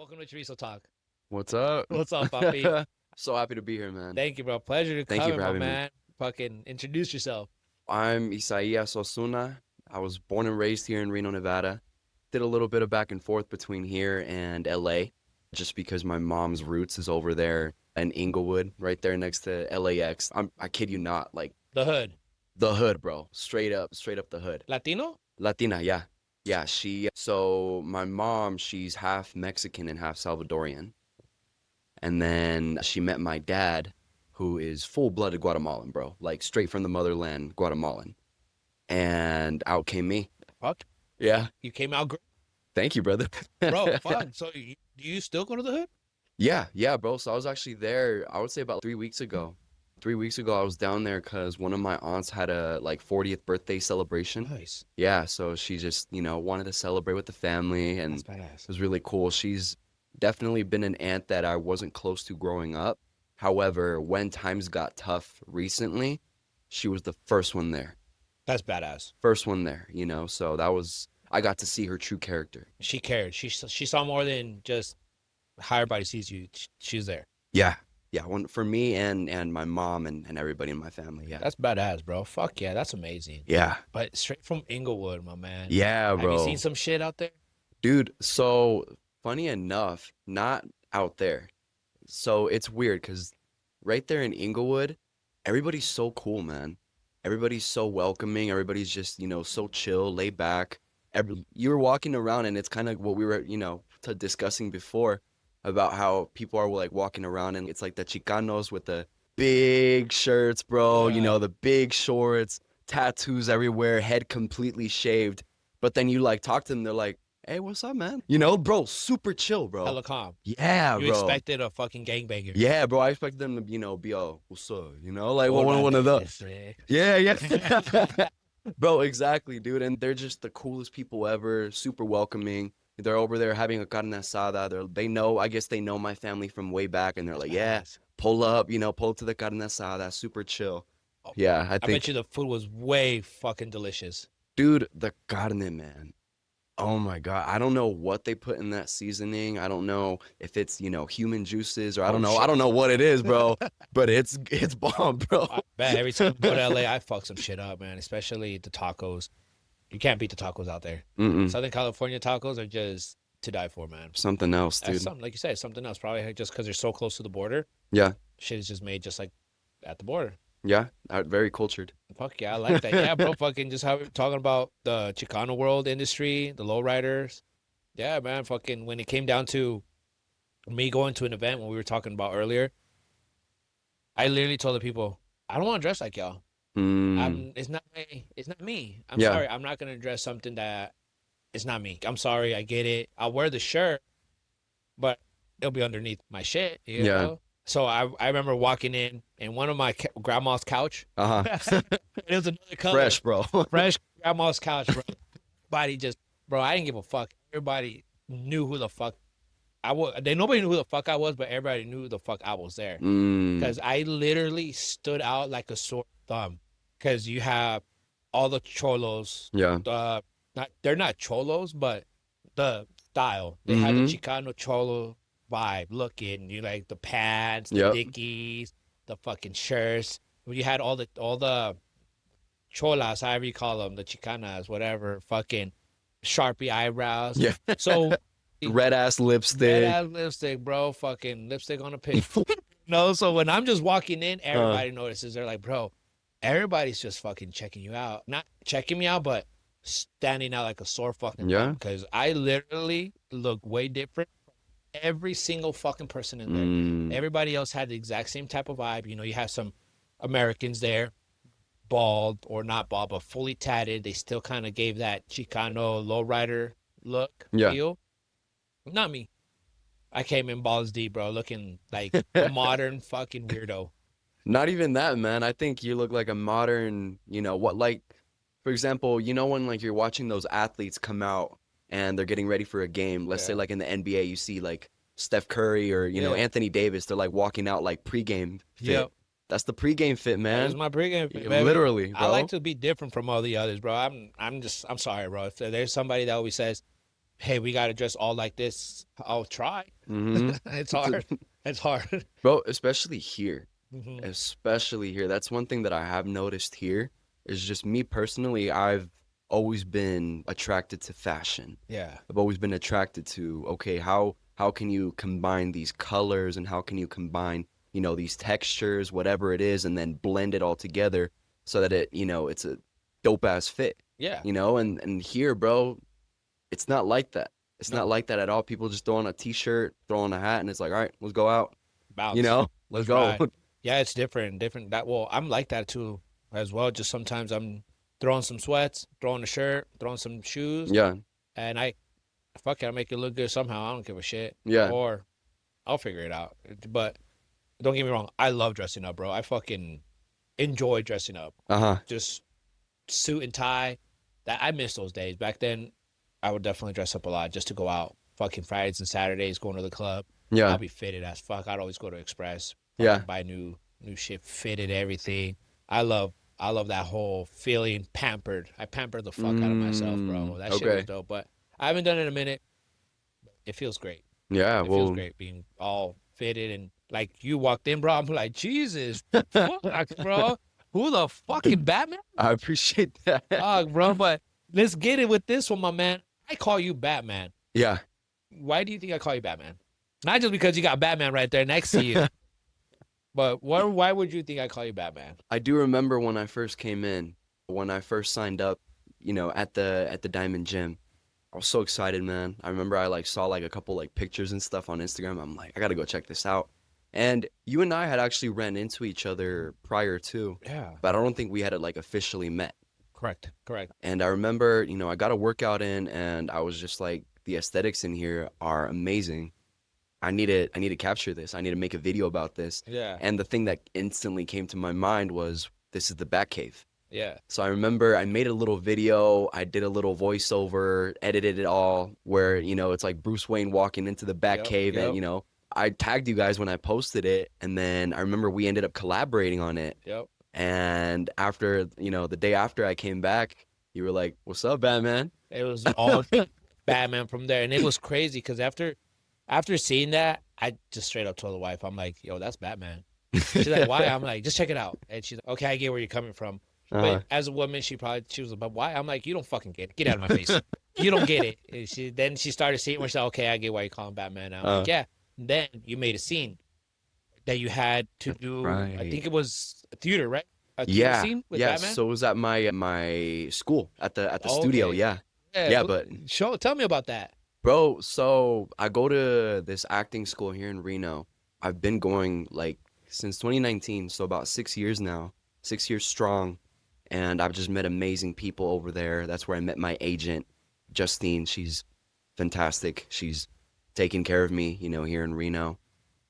Welcome to Chorizo Talk. What's up? What's up, Papi? So happy to be here, man. Thank you, bro. Pleasure to Thank you come, for my having me. man. Fucking introduce yourself. I'm Isaia Una. I was born and raised here in Reno, Nevada. Did a little bit of back and forth between here and LA, just because my mom's roots is over there in Inglewood, right there next to LAX. I kid you not, like The hood. the hood, bro. Straight up the hood. Latino? Latina, yeah. Yeah, so my mom, she's half Mexican and half Salvadorian. And then she met my dad, who is full-blooded Guatemalan, bro. Like straight from the motherland, Guatemalan. And out came me. Fuck. Yeah. You came out, Thank you, brother. bro. Fuck. So do you still go to the hood? Yeah, bro. So I was actually there, I would say about 3 weeks ago. 3 weeks ago, I was down there because one of my aunts had a 40th birthday celebration. Nice. Yeah, so she just, wanted to celebrate with the family, and That's it badass. was really cool. She's definitely been an aunt that I wasn't close to growing up. However, when times got tough recently, she was the first one there. That's badass. First one there, so I got to see her true character. She cared. She saw more than just how everybody sees you. She's there. Yeah. Yeah, for me and my mom and everybody in my family, yeah. That's badass, bro. Fuck yeah, that's amazing. Yeah. But straight from Inglewood, my man. Yeah, Have bro. you seen some shit out there? Dude, so funny enough, not out there. So it's weird because right there in Inglewood, everybody's so cool, man. Everybody's so welcoming. Everybody's just, so chill, laid back. You were walking around, and it's kind of what we were, discussing before about how people are like walking around, and it's like the Chicanos with the big shirts, bro, Yeah. the big shorts, tattoos everywhere, head completely shaved. But then you talk to them, they're like, hey, what's up, man? Bro, super chill, bro. Hella calm. Yeah, You bro. expected a fucking gangbanger. Yeah, bro. I expected them to, be all, what's up? Like Hola, one of those. maestre. Yeah. Bro, exactly, dude. And they're just the coolest people ever, super welcoming. They're over there having a carne asada. I guess they know my family from way back, and they're like, yeah, Badass. pull up to the carne asada, super chill. Oh, Yeah, I I think, bet you the food was way fucking delicious. dude, the carne, man. Oh my God. I don't know what they put in that seasoning. I don't know if it's, human juices, or I Oh, don't know. shit. I don't know what it is, bro. But it's bomb, bro. I bet every time I go to LA, I fuck some shit up, man. Especially the tacos. You can't beat the tacos out there. Mm-mm. Southern California tacos are just to die for, man. Something else, That's dude. something, like you said, something else. Probably just because they're so close to the border. Yeah. Shit is just made just like at the border. Yeah. Very cultured. Fuck yeah, I like that. Yeah, bro, fucking just how we're talking about the Chicano world industry, the lowriders. Yeah, man, fucking when it came down to me going to an event when we were talking about earlier, I literally told the people, I don't want to dress like y'all. Mm. It's not me. I'm Yeah. sorry. I'm not gonna dress something that is not me. I'm sorry. I get it. I'll wear the shirt, but it'll be underneath my shit. You Yeah. know? So I remember walking in one of my grandma's couch. Uh-huh. It was another color. Fresh, bro. Fresh grandma's couch, bro. Everybody just, bro, I didn't give a fuck. Everybody knew who the fuck I was. Nobody knew who the fuck I was, but everybody knew who the fuck I was there. Mm. Because I literally stood out like a sore thumb. Because you have all the cholos. Yeah. They're not cholos, but the style. They have the Mhm. Chicano cholo vibe looking. You like the pants, the Yep. dickies, the fucking shirts. You had all the cholas, however you call them, the Chicanas, whatever, fucking Sharpie eyebrows. Yeah. So Red ass lipstick. red ass lipstick, bro, fucking lipstick on a pig. No, so when I'm just walking in, everybody notices. They're like, bro, everybody's just fucking checking you out. Not checking me out, but standing out like a sore fucking Yeah. thumb. Because I literally look way different from every single fucking person in there. Mm. Everybody else had the exact same type of vibe. You have some Americans there, bald or not bald, but fully tatted. They still kind of gave that Chicano lowrider look. Yeah. Feel. Not me. I came in balls deep, bro, looking like a modern fucking weirdo. Not even that, man. I think you look like a modern, for example, when you're watching those athletes come out and they're getting ready for a game, let's say Yeah. like in the NBA, you see like Steph Curry or, Yeah. Anthony Davis, they're like walking out like pregame fit. Yep. That's the pregame fit, That man. is my pregame fit, Yeah, baby. literally, I bro. like to be different from all the others, bro. I'm sorry, bro. If there's somebody that always says, hey, we got to dress all like this. I'll try. Mm-hmm. It's hard. It's hard. Bro, especially here. Hmm. Especially here. That's one thing that I have noticed here is just me personally, I've always been attracted to fashion. Yeah. I've always been attracted to, okay, how can you combine these colors and how can you combine, these textures, whatever it is, and then blend it all together so that it's a dope ass fit. Yeah. And here, bro, it's not like that. It's not No. like that at all. People just throw on a t-shirt, throw on a hat, and it's like, all right, let's go out. Bounce. Let's Let's go. ride. Yeah, it's different. Different. That well, I'm like that too, as well. Just sometimes I'm throwing some sweats, throwing a shirt, throwing some shoes, Yeah, and I fuck it, I make it look good somehow. I don't give a shit. yeah. Or I'll figure it out. But don't get me wrong, I love dressing up, bro. I fucking enjoy dressing up. Uh-huh. Just suit and tie. That I miss those days. Back then, I would definitely dress up a lot just to go out. Fucking Fridays and Saturdays, going to the club. Yeah, I'll be fitted as fuck. I'd always go to Express, yeah. fucking buy new shit, fitted everything. I love I love that whole feeling pampered. I pampered the fuck out of myself, bro. That shit was Okay. dope. But I haven't done it in a minute. It feels great. Yeah, It feels well, great being all fitted and like you walked in, bro. I'm like, Jesus, fuck, bro. Who the fucking Batman? I appreciate that. Fuck, bro. But let's get it with this one, my man. I call you Batman. Yeah. Why do you think I call you Batman? Not just because you got Batman right there next to you, but why would you think I call you Batman? I do remember when I first came in, when I first signed up, at the Diamond Gym. I was so excited, man. I remember I like saw like a couple like pictures and stuff on Instagram. I'm like, I gotta go check this out. And you and I had actually ran into each other prior to, Yeah. but I don't think we had like officially met. Correct. Correct. And I remember, I got a workout in and I was just like, the aesthetics in here are amazing. I need to capture this. I need to make a video about this. Yeah. And the thing that instantly came to my mind was this is the Batcave. Yeah. So I remember I made a little video, I did a little voiceover, edited it all where, it's like Bruce Wayne walking into the Yep. Batcave and, Yep. I tagged you guys when I posted it and then I remember we ended up collaborating on it. Yep. And after, the day after I came back, you were like, "What's up, Batman?" It was all Batman from there, and it was crazy because after seeing that, I just straight up told the wife, I'm like, "Yo, that's Batman." She's like, "Why?" I'm like, "Just check it out." And she's like, "Okay, I get where you're coming from." Uh-huh. But as a woman, she was like, "But why?" I'm like, "You don't fucking get it. Get out of my face. You don't get it." And she started seeing where she's like, "Okay, I get why you call him Batman now." I'm like, "Yeah." Then you made a scene that you had to do. I Right. think it was a theater, right? A theater Yeah. scene with Yeah. Batman. So it was at my school at the studio. Okay. Yeah. Yeah. Yeah, but Tell me about that. bro, so I go to this acting school here in Reno. I've been going like since 2019, so about 6 years now, 6 years strong. And I've just met amazing people over there. That's where I met my agent, Justine. She's fantastic. She's taking care of me, here in Reno.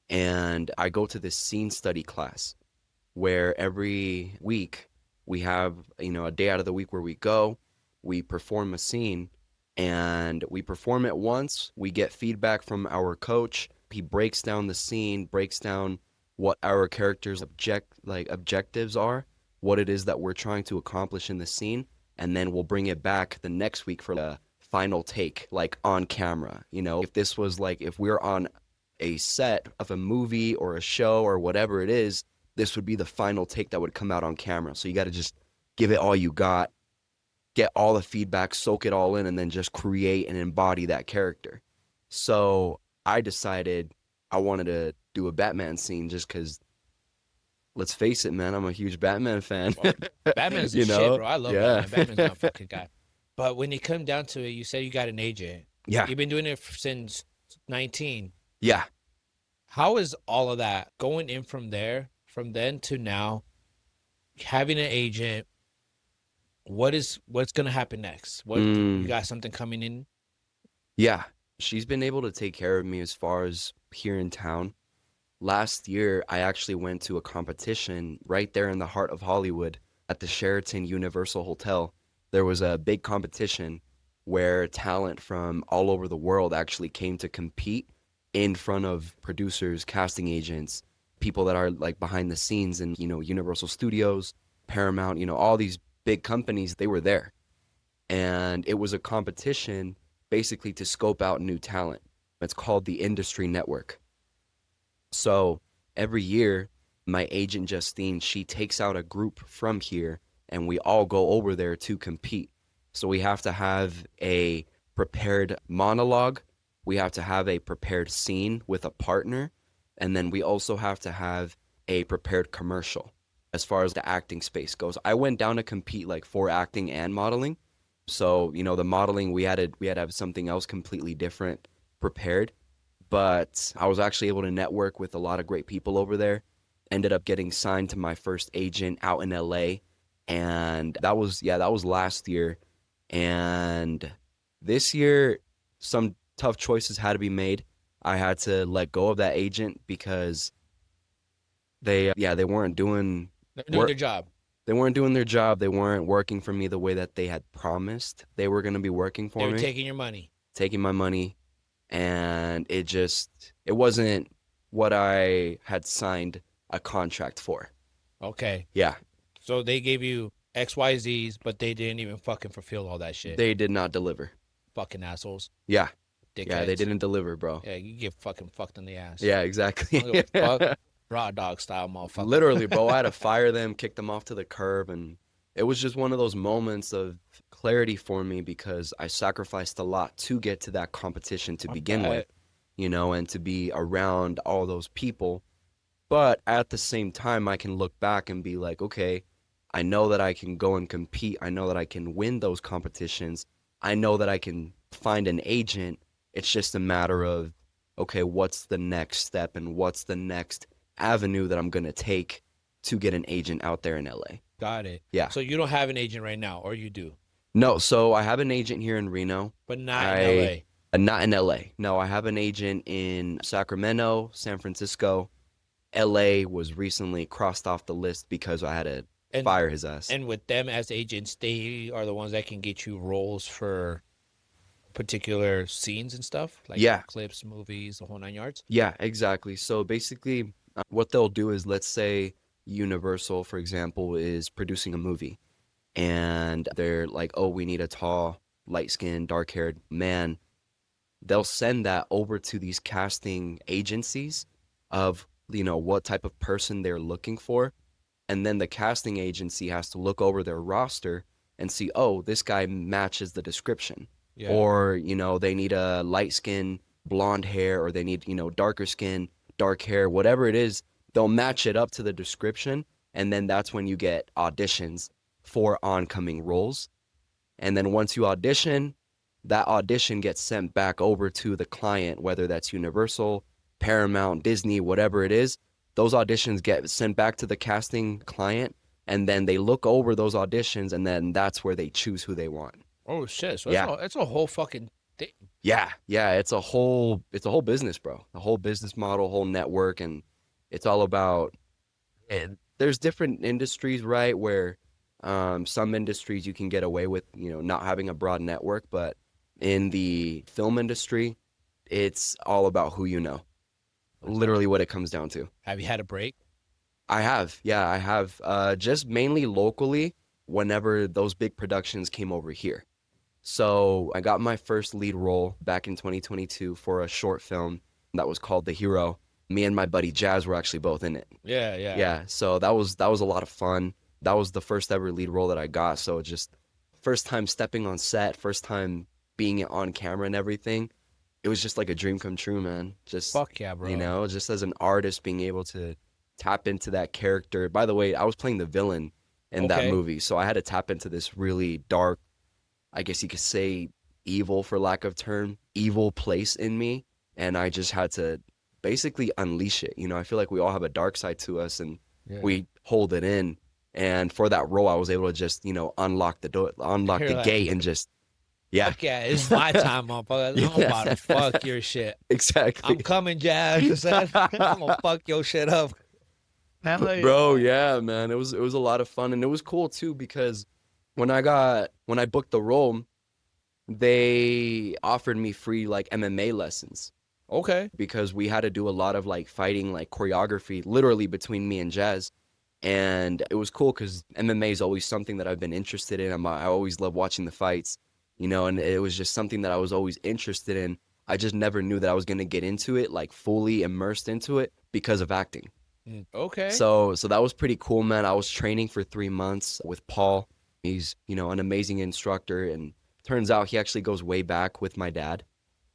And I go to this scene study class where every week we have, a day out of the week where we go, we perform a scene, and we perform it once. We get feedback from our coach. He breaks down the scene, breaks down what our characters' objectives are, what it is that we're trying to accomplish in the scene, and then we'll bring it back the next week for a final take, like on camera. If this was like if we're on a set of a movie or a show or whatever it is, this would be the final take that would come out on camera. So you got to just give it all you got, get all the feedback, soak it all in, and then just create and embody that character. So I decided I wanted to do a Batman scene just because, let's face it, man, I'm a huge Batman fan. Well, Batman's the You shit, know? bro. I love Yeah. Batman. Batman's my fucking guy. But when it come down to it, you said you got an agent. Yeah. You've been doing it since 19. Yeah. How is all of that going in from there, from then to now, having an agent? What's gonna happen next? What you Mm, got something coming in? yeah. She's been able to take care of me as far as here in town. Last year, I actually went to a competition right there in the heart of Hollywood at the Sheraton Universal Hotel. There was a big competition where talent from all over the world actually came to compete in front of producers, casting agents, people that are like behind the scenes in, Universal Studios, Paramount, all these big companies, they were there. And it was a competition basically to scope out new talent. It's called the Industry Network. So every year, my agent Justine, she takes out a group from here and we all go over there to compete. So we have to have a prepared monologue, we have to have a prepared scene with a partner, and then we also have to have a prepared commercial as far as the acting space goes. I went down to compete like for acting and modeling. So, the modeling we had to have something else completely different prepared, but I was actually able to network with a lot of great people over there. Ended up getting signed to my first agent out in LA, and that was last year. And this year, some tough choices had to be made. I had to let go of that agent because they weren't doing They're doing work. their job. They weren't doing their job. They weren't working for me the way that they had promised they were going to be working They for were me, taking your money. taking my money, and it wasn't what I had signed a contract for. Okay. Yeah, So they gave you XYZs, but they didn't even fucking fulfill all that shit. they did not deliver. Fucking assholes. Yeah, Dickheads. yeah, they didn't deliver, bro. Yeah, you get fucking fucked in the ass. Yeah, I exactly. don't give a fuck. Raw dog style, motherfucker. Literally, bro, I had to fire them, kick them off to the curb, and it was just one of those moments of clarity for me because I sacrificed a lot to get to that competition to begin with, and to be around all those people. But at the same time, I can look back and be like, okay, I know that I can go and compete. I know that I can win those competitions. I know that I can find an agent. It's just a matter of, okay, what's the next step and what's the next avenue that I'm going to take to get an agent out there in LA. Got it. Yeah. So you don't have an agent right now, or you do, No, so I have an agent here in Reno. but not in LA. Not in LA. No, I have an agent in Sacramento, San Francisco. LA was recently crossed off the list because I had to fire his ass. And with them as agents, they are the ones that can get you roles for particular scenes and stuff, like clips, movies, the whole 9 yards. Yeah, exactly. So basically, what they'll do is, let's say Universal, for example, is producing a movie, and they're like, oh, we need a tall, light-skinned, dark-haired man. They'll send that over to these casting agencies of, what type of person they're looking for. And then the casting agency has to look over their roster and see, oh, this guy matches the description. Yeah. Or, they need a light skin, blonde hair, or they need, darker skin, dark hair, whatever it is, they'll match it up to the description. And then that's when you get auditions for oncoming roles. And then once you audition, that audition gets sent back over to the client, whether that's Universal, Paramount, Disney, whatever it is. Those auditions get sent back to the casting client, and then they look over those auditions, and then that's where they choose who they want. Oh shit! So Yeah. it's a whole fucking thing. Yeah, it's a whole business, bro. A whole business model, whole network, and it's all about. And there's different industries, right? Where some industries you can get away with, not having a broad network, but in the film industry, it's all about who you know. Literally what it comes down to. Have you had a break? I have. Yeah, I have. Just mainly locally whenever those big productions came over here. So I got my first lead role back in 2022 for a short film that was called The Hero. Me and my buddy Jazz were actually both in it. Yeah. Yeah, so that was a lot of fun. That was the first ever lead role that I got. So just first time stepping on set, first time being on camera and everything. It was just like a dream come true, man. Just Fuck yeah, bro. just as an artist being able to tap into that character. By the way, I was playing the villain in that movie, so I had to tap into this really dark, I guess you could say evil, for lack of term, evil place in me, and I just had to basically unleash it. I feel like we all have a dark side to us, and we hold it in. And for that role, I was able to just, unlock the door, unlock the gate, and just. Yeah. Fuck yeah, it's my time, motherfucker. I'm about to fuck your shit. Exactly. I'm coming, Jazz. I'm gonna fuck your shit up. Bro, yeah, man. It was a lot of fun, and it was cool too because when I booked the role, they offered me free like MMA lessons. Okay. Because we had to do a lot of like fighting, like choreography, literally between me and Jazz. And it was cool because MMA is always something that I've been interested in. I always love watching the fights. you know, and it was just something that I was always interested in. I just never knew that I was going to get into it, like fully immersed into it because of acting. Okay. So that was pretty cool, man. I was training for 3 months with Paul. He's, you know, an amazing instructor, and turns out he actually goes way back with my dad.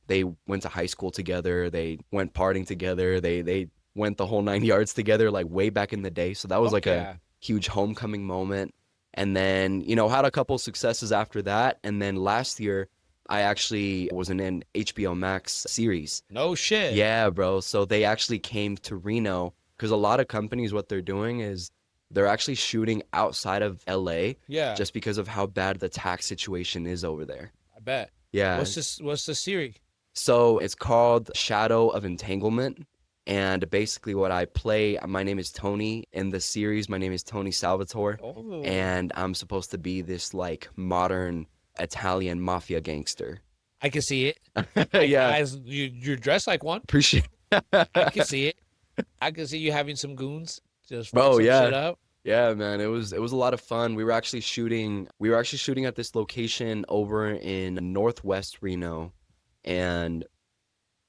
They went to high school together. They went partying together. They went the whole 9 yards together, like way back in the day. So that was Fuck like a yeah. huge homecoming moment. And then, you know, had a couple successes after that. And then last year, I actually was in an HBO Max series. No shit. Yeah, bro. So they actually came to Reno because a lot of companies, what they're doing is they're actually shooting outside of LA Yeah, just because of how bad the tax situation is over there. I bet. Yeah. What's the series? So it's called Shadow of Entanglement. And basically, what I play, my name is Tony. In the series, my name is Tony Salvatore. Oh, And I'm supposed to be this like modern Italian mafia gangster. I can see it. Yeah, As you're dressed like one. appreciate I can see it. I can see you having some goons. Just fuck Bro, some shit yeah. up. Yeah, man. It was a lot of fun. We were actually shooting at this location over in Northwest Reno. And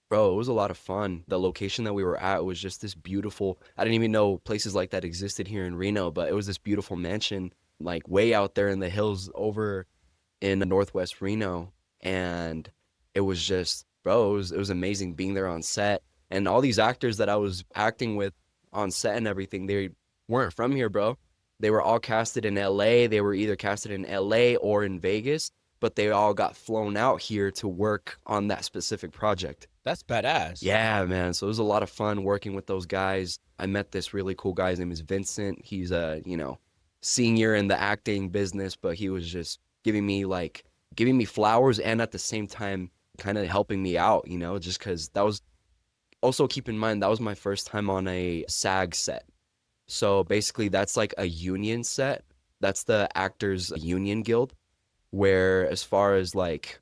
bro, it was a lot of fun. The location that we were at was just this beautiful. I didn't even know places like that existed here in Reno, but it was this beautiful mansion, like way out there in the hills over in Northwest Reno. And it was just, bro, it was amazing being there on set. And all these actors that I was acting with on set and everything, they weren't from here, bro. They were all casted in LA. They were either casted in LA or in Vegas, but they all got flown out here to work on that specific project. That's badass. Yeah, man. So it was a lot of fun working with those guys. I met this really cool guy. His name is Vincent. He's a, senior in the acting business, but he was just giving me flowers and at the same time kind of helping me out, just because that was also keep in mind that was my first time on a SAG set. So basically that's like a union set. That's the Actors Union Guild, where as far as like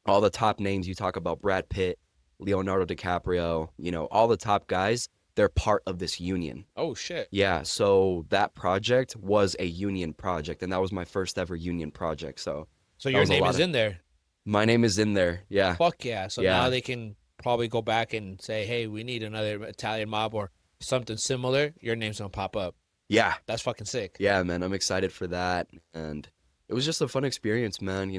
all the top names you talk about Brad Pitt, Leonardo DiCaprio, all the top guys, they're part of this union. Oh shit. Yeah, so that project was a union project, and that was my first ever union project. So So that your was a name lot is of in there. my name is in there. Yeah, Fuck yeah. So now yeah, they can probably go back and say, hey, we need another Italian mob or something similar. Your name's gonna pop up. yeah, That's fucking sick. yeah, man. I'm excited for that, and it was just a fun experience, man.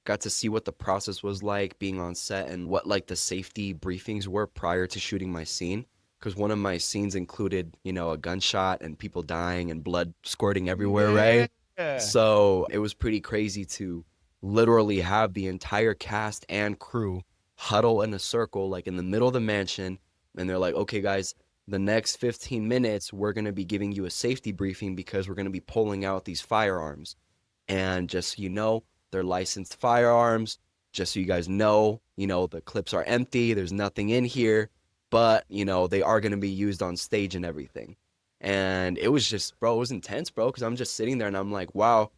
Got to see what the process was like being on set and what like the safety briefings were prior to shooting my scene. Because one of my scenes included, a gunshot and people dying and blood squirting everywhere, right? Yeah. So it was pretty crazy to literally have the entire cast and crew huddle in a circle, like in the middle of the mansion. And they're like, okay, guys, the next 15 minutes, we're going to be giving you a safety briefing because we're going to be pulling out these firearms. And just so you know, they're licensed firearms. Just so you guys know, the clips are empty. There's nothing in here, but, they are going to be used on stage and everything. And it was just, bro, it was intense, bro, because I'm just sitting there and I'm like, wow,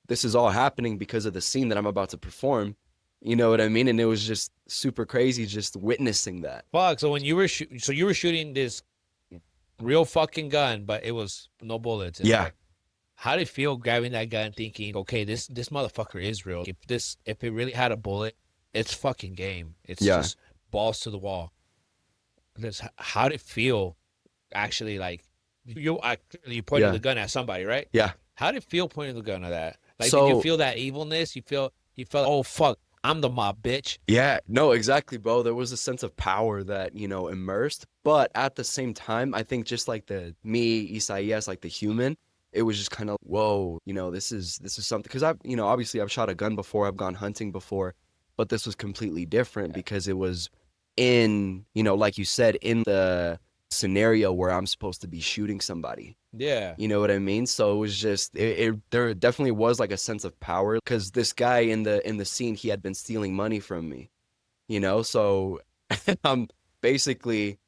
this is all happening because of the scene that I'm about to perform. You know what I mean? And it was just super crazy just witnessing that. Fuck. So when you were you were shooting this real fucking gun, but it was no bullets in Yeah. there. How did it feel grabbing that gun, thinking, okay, this motherfucker is real. If it really had a bullet, it's fucking game. It's Yeah. just balls to the wall. How did it feel? Actually, like you pointed Yeah. the gun at somebody, right? Yeah. How did it feel pointing the gun at that? Like, did So you feel that evilness? You felt, oh fuck, I'm the mob, bitch. yeah, no, exactly, bro. There was a sense of power that, immersed. But at the same time, I think just like the me, Isaias, like the human, it was just kind of, whoa, this is something. Because obviously I've shot a gun before, I've gone hunting before, but this was completely different because it was in, like you said, in the scenario where I'm supposed to be shooting somebody. Yeah. You know what I mean? So it was just there definitely was like a sense of power because this guy in the scene, he had been stealing money from me, so I'm basically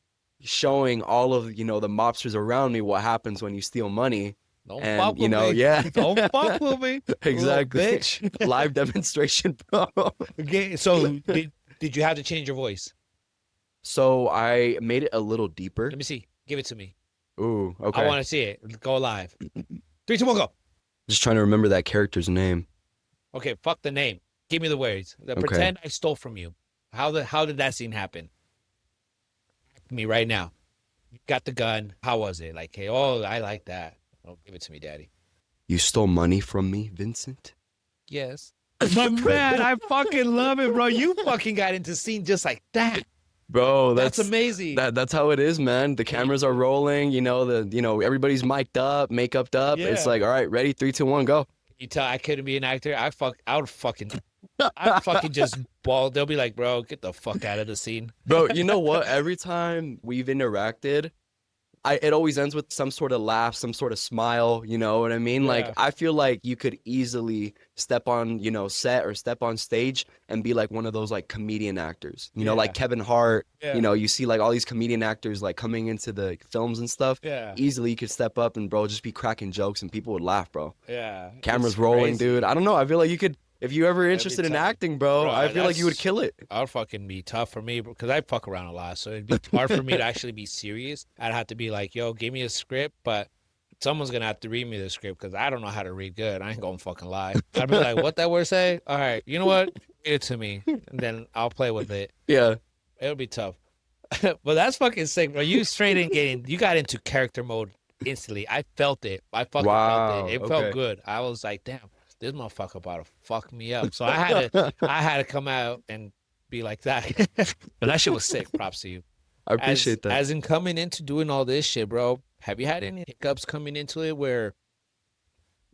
showing all of the mobsters around me what happens when you steal money. Don't And fuck with me. yeah. Don't fuck with me. Exactly. Little bitch. Live demonstration, bro. Okay, so did you have to change your voice? So I made it a little deeper. Let me see. Give it to me. Ooh, okay. I want to see it. Go live. 3, 2, 1, go. Just trying to remember that character's name. Okay, fuck the name. Give me the words. Okay. Pretend I stole from you. How did that scene happen? Me right now. You got the gun. How was it? Like, hey, oh, I like that. Oh, give it to me, daddy. You stole money from me, Vincent? Yes. But man, I fucking love it, bro. You fucking got into scene just like that. Bro, That's amazing. that's how it is, man. The cameras are rolling, everybody's mic'd up, makeuped up. It's Yeah. like, all right, ready, 3, 2, 1, go. You tell I couldn't be an actor. I'd fucking just ball. They'll be like, bro, get the fuck out of the scene. Bro, you know what? Every time we've interacted, it always ends with some sort of laugh, some sort of smile, you know what I mean? Like Yeah. I feel like you could easily step on, set or step on stage and be like one of those like comedian actors. Like Yeah. Kevin Hart, Yeah. you see like all these comedian actors like coming into the films and stuff. Yeah. Easily you could step up and bro just be cracking jokes and people would laugh, bro. Yeah. Cameras It's rolling, crazy. dude. I don't know. I feel like you could if you ever That'd be interested in tough. acting, bro, Bro, I feel like you would that's- kill it. I'd fucking be tough for me because I fuck around a lot. So it'd be hard for me to actually be serious. I'd have to be like, yo, give me a script, but someone's gonna have to read me the script because I don't know how to read good. I ain't gonna fucking lie. I'd be like, what that word say? All right, you know what? Read it to me, and then I'll play with it. Yeah. It'll be tough. But that's fucking sick, bro. You straight in you got into character mode instantly. I felt it. I fucking Wow, felt it. It okay. felt good. I was like, damn, this motherfucker about to fuck me up. So I had to come out and be like that. But that shit was sick. Props to you. I appreciate that. As in coming into doing all this shit, bro. Have you had any hiccups coming into it where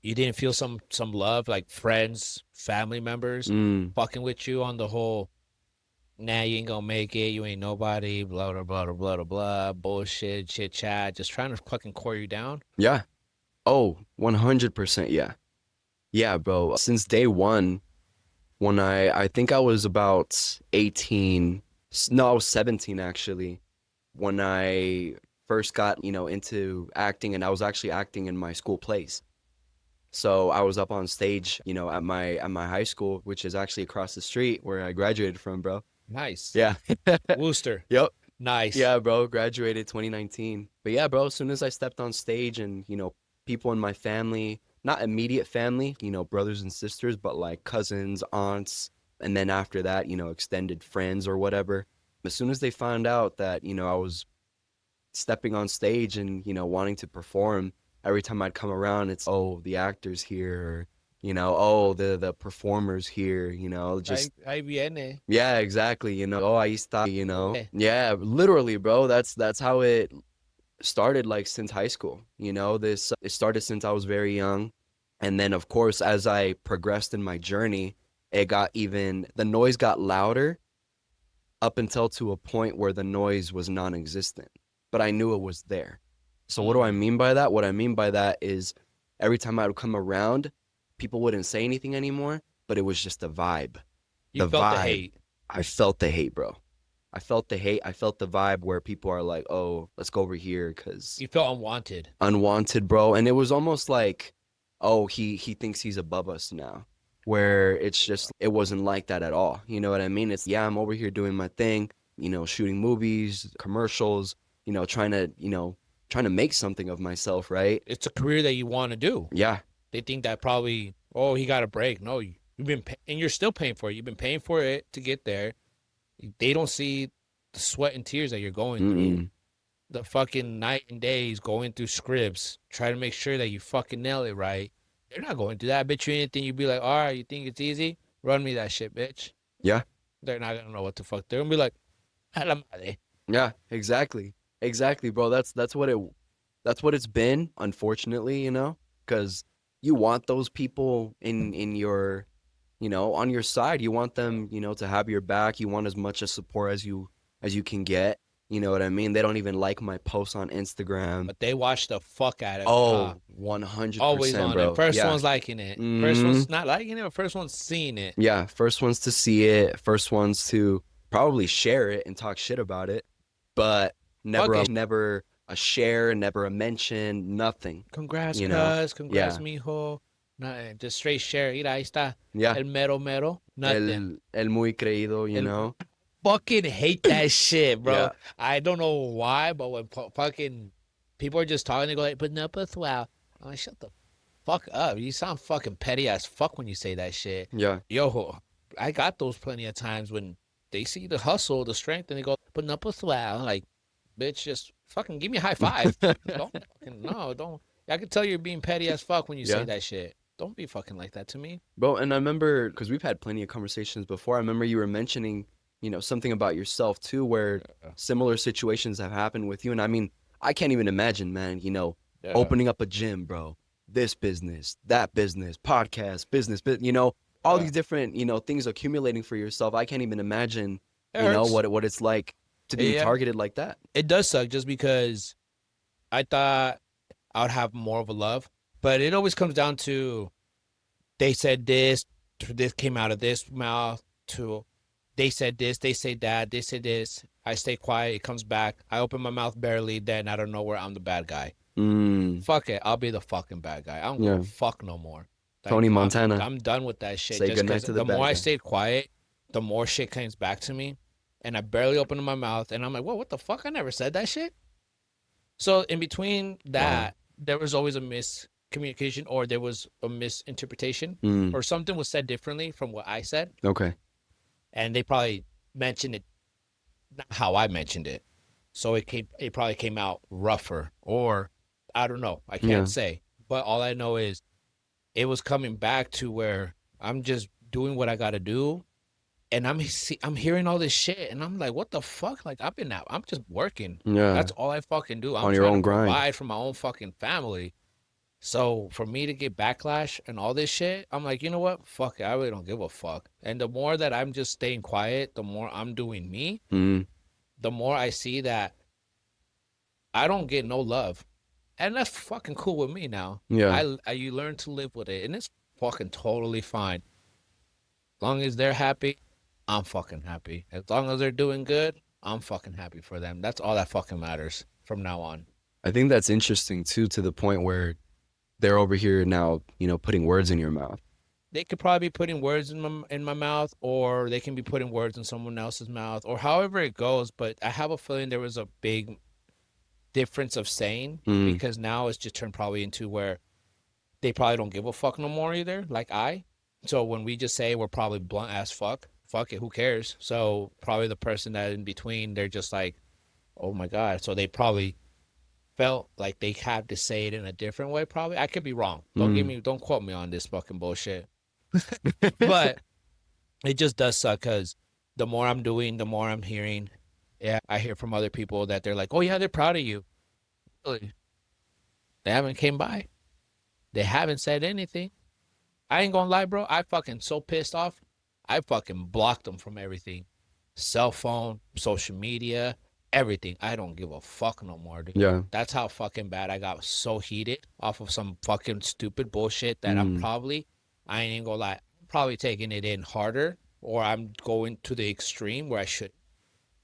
you didn't feel some love, like friends, family members fucking with you on the whole? Nah, you ain't gonna make it. You ain't nobody. Blah blah blah blah blah blah. Bullshit, chit chat. Just trying to fucking core you down. Yeah. Oh, 100%. Yeah. Yeah, bro. Since day one, when I think I was about 18. No, I was 17 actually, when I first got, into acting, and I was actually acting in my school plays. So I was up on stage, at my high school, which is actually across the street where I graduated from, bro. Nice. Yeah. Wooster. Yep. Nice. Yeah, bro, graduated 2019. But yeah, bro, as soon as I stepped on stage and, people in my family, not immediate family, brothers and sisters, but like cousins, aunts, and then after that, extended friends or whatever. As soon as they found out that, I was stepping on stage and, wanting to perform, every time I'd come around, it's, oh, the actor's here, or, oh, the performer's here, just Ahí viene. yeah, exactly. Oh, ahí está, Eh. Yeah, literally, bro. That's how it started, like since high school. It started since I was very young. And then of course, as I progressed in my journey, the noise got louder up until to a point where the noise was non-existent. But I knew it was there. So what do I mean by that? What I mean by that is every time I would come around, people wouldn't say anything anymore, but it was just a vibe. You The felt the vibe. hate. I felt the hate, bro. I felt the hate. I felt the vibe where people are like, oh, let's go over here because You felt unwanted. unwanted, bro. And it was almost like, oh, he thinks he's above us now. Where it's just, it wasn't like that at all. You know what I mean? It's, yeah, I'm over here doing my thing, shooting movies, commercials, trying to make something of myself, right? It's a career that you want to do. Yeah. They think that probably, oh, he got a break. No, you've been, and you're still paying for it. You've been paying for it to get there. They don't see the sweat and tears that you're going through. The fucking night and days going through scripts, trying to make sure that you fucking nail it right. They're not going through that. I bet you anything you'd be like, all right, you think it's easy? Run me that shit, bitch. Yeah. They're not gonna know what the fuck. They're gonna be like, a la madre. Yeah, exactly. Exactly, bro. That's what it's been, unfortunately, because you want those people in your, on your side. You want them, to have your back. You want as much as support as you can get. You know what I mean? They don't even like my posts on Instagram. But they watch the fuck out of it. Oh, 100%, always on bro. it. First Yeah. one's liking it. First one's not liking it, but first one's seeing it. Yeah, first ones to see it, first ones to probably share it and talk shit about it, but never a share, never a mention, nothing. Congrats, You know? cuz. Congrats, Yeah. mijo. Nothing. Just straight share. Mira, ahí está. Yeah, El mero mero. Nothing. el muy creído, El- Fucking hate that shit, bro. Yeah. I don't know why, but when fucking people are just talking, they go like, but no, but wow. I'm like, shut the fuck up. You sound fucking petty as fuck when you say that shit. Yeah. Yo, I got those plenty of times when they see the hustle, the strength, and they go, but no, pues well, like, bitch, just fucking give me a high five. Don't fucking, no, don't. I can tell you're being petty as fuck when you say Yeah. that shit. Don't be fucking like that to me. Bro, and I remember, because we've had plenty of conversations before, I remember you were mentioning, something about yourself too, where Yeah. similar situations have happened with you. And I mean, I can't even imagine, man, Yeah. opening up a gym, bro, this business, that business, podcast, business, all Yeah. these different, things accumulating for yourself. I can't even imagine, It hurts. what it's like to be Yeah. targeted like that. It does suck just because I thought I would have more of a love, but it always comes down to they said this came out of this mouth, to they said this, they say that, they say this. I stay quiet, it comes back. I open my mouth barely, then I don't know where I'm the bad guy. Mm, Fuck it, I'll be the fucking bad guy. I don't give yeah. a fuck no more. Like Tony Montana, I'm done with that shit. say Just goodnight because to the the more bad I guy. stayed quiet, the more shit comes back to me, and I barely open my mouth, and I'm like, what the fuck? I never said that shit. So in between Wow. that, there was always a miscommunication, or there was a misinterpretation, Mm, or something was said differently from what I said, okay. and they probably mentioned it not how I mentioned it. So it probably came out rougher, or I don't know. I Yeah. can't say. But all I know is it was coming back to where I'm just doing what I got to do, and I'm hearing all this shit, and I'm like, what the fuck? Like I've been out. I'm just working. Yeah. That's all I fucking do. I'm On your trying to own grind. provide for my own fucking family. So for me to get backlash and all this shit, I'm like, you know what? Fuck it. I really don't give a fuck. And the more that I'm just staying quiet, the more I'm doing me, Mm, the more I see that I don't get no love. And that's fucking cool with me now. yeah. You learn to live with it, and it's fucking totally fine. As long as they're happy, I'm fucking happy. As long as they're doing good, I'm fucking happy for them. That's all that fucking matters from now on. I think that's interesting too, to the point where they're over here now, putting words in your mouth. They could probably be putting words in my mouth, or they can be putting words in someone else's mouth, or however it goes. But I have a feeling there was a big difference of saying, Mm, because now it's just turned probably into where they probably don't give a fuck no more either, like I. So when we just say we're probably blunt as fuck, fuck it, who cares? So probably the person that in between, they're just like, oh my God. So they probably felt like they had to say it in a different way, probably. I could be wrong. mm. Don't quote me on this fucking bullshit. But it just does suck because the more I'm doing, the more I'm hearing. Yeah, I hear from other people that they're like, oh yeah, they're proud of you. Really? They haven't came by. They haven't said anything. I ain't gonna lie, bro. I fucking so pissed off. I fucking blocked them from everything. Cell phone, social media, everything. I don't give a fuck no more, dude. Yeah. That's how fucking bad I got so heated off of some fucking stupid bullshit that Mm, I ain't even gonna lie, I'm probably taking it in harder, or I'm going to the extreme where I should.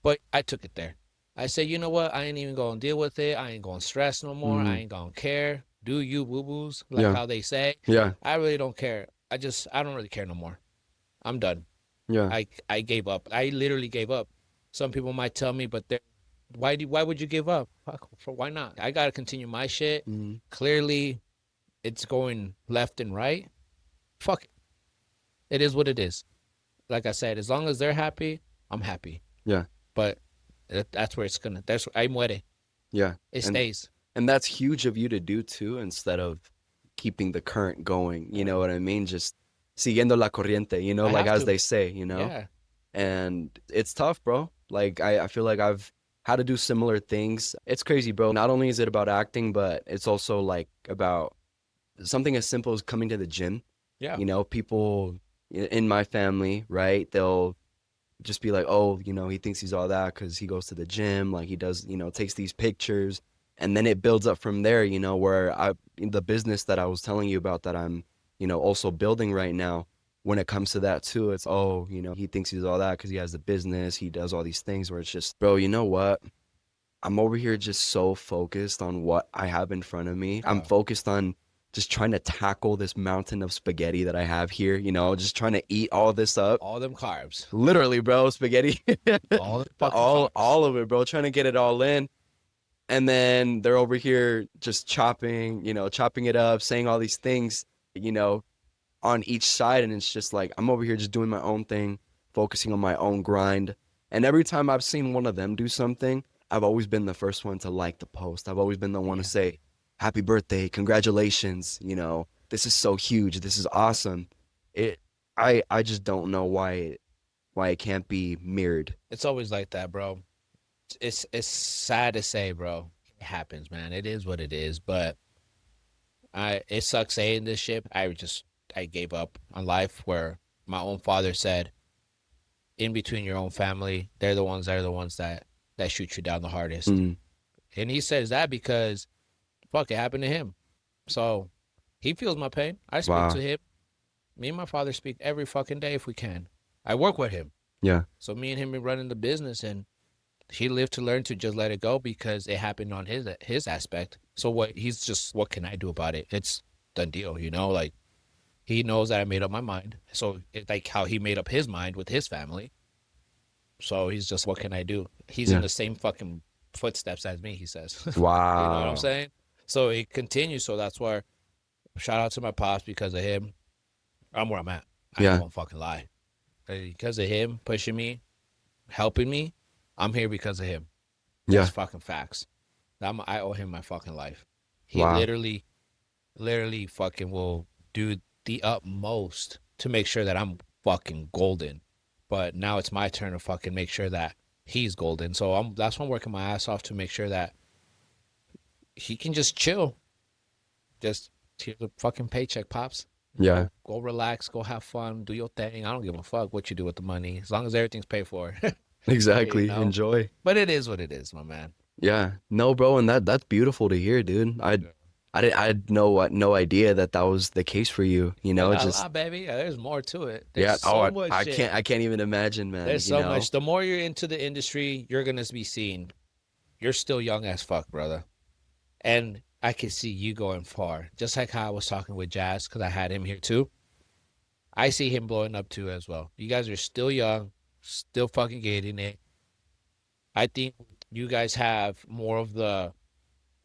But I took it there. I said, you know what? I ain't even gonna deal with it. I ain't gonna stress no more. I mm. ain't gonna care. Do you boo boos, like Yeah. how they say. Yeah. I really don't care. I don't really care no more. I'm done. Yeah. I gave up. I literally gave up. Some people might tell me, but why would you give up? Fuck, for why not? I gotta continue my shit. Mm, Clearly, it's going left and right. Fuck it. It is what it is. Like I said, as long as they're happy, I'm happy. yeah. But that's where it's gonna. That's I muere. Yeah. It And stays. and that's huge of you to do too, instead of keeping the current going. You Yeah. know what I mean? Just siguiendo la corriente, I like have as to. they say, Yeah. And it's tough, bro. Like I feel like I've had to do similar things. It's crazy, bro. Not only is it about acting, but it's also like about something as simple as coming to the gym. Yeah. People in my family, right? They'll just be like, oh, he thinks he's all that because he goes to the gym, like he does, takes these pictures, and then it builds up from there, where the business that I was telling you about that I'm, also building right now. When it comes to that too, it's, oh, he thinks he's all that because he has the business, he does all these things, where it's just, bro, you know what? I'm over here just so focused on what I have in front of me. I'm Yeah. focused on just trying to tackle this mountain of spaghetti that I have here, just trying to eat all this up. All them carbs. Literally, bro, spaghetti. All them fucking all carbs. of it, bro. Trying to get it all in. And then they're over here just chopping it up, saying all these things, you know, on each side. And it's just like, I'm over here just doing my own thing, focusing on my own grind. And every time I've seen one of them do something, I've always been the first one to like the post. I've always been the one to Yeah. say, happy birthday, congratulations, this is so huge, this is awesome. It I just don't know why it can't be mirrored. It's always like that, bro. It's sad to say, bro. It happens, man. It is what it is. But it sucks saying this shit. I gave up on life where my own father said, in between your own family, they're the ones that shoot you down the hardest. Mm, And he says that because fuck, it happened to him. So he feels my pain. I speak wow. to him. Me and my father speak every fucking day if we can. I work with him. Yeah. So me and him been running the business, and he lived to learn to just let it go because it happened on his aspect. So what can I do about it? It's done deal, like he knows that I made up my mind. So it's like how he made up his mind with his family. So he's just, what can I do? He's in Yeah. the same fucking footsteps as me, he says. You know what I'm Wow. saying? So it continues. So that's why shout out to my pops. Because of him, I'm where I'm at. I ain't Yeah. gonna fucking lie. Because of him pushing me, helping me, I'm here because of him. That's Yeah. fucking facts. I owe him my fucking life. He Wow. literally fucking will do the utmost to make sure that I'm fucking golden. But now it's my turn to fucking make sure that he's golden. So that's why I'm working my ass off to make sure that he can just chill. Just here's a fucking paycheck, pops. Yeah. Go relax, go have fun, do your thing. I don't give a fuck what you do with the money, as long as everything's paid for. you Exactly. know. Enjoy. But it is what it is, my man. Yeah. No, bro, and that's beautiful to hear, dude. I had no idea that was the case for you, I It's got a just lot, baby. There's more to it. There's yeah. Oh, so much shit. I can't even imagine, man, There's so much. The more you're into the industry, you're gonna be seen. You're still young as fuck, brother. And I can see you going far. Just like how I was talking with Jazz, because I had him here too. I see him blowing up too as well. You guys are still young, still fucking getting it. I think you guys have more of the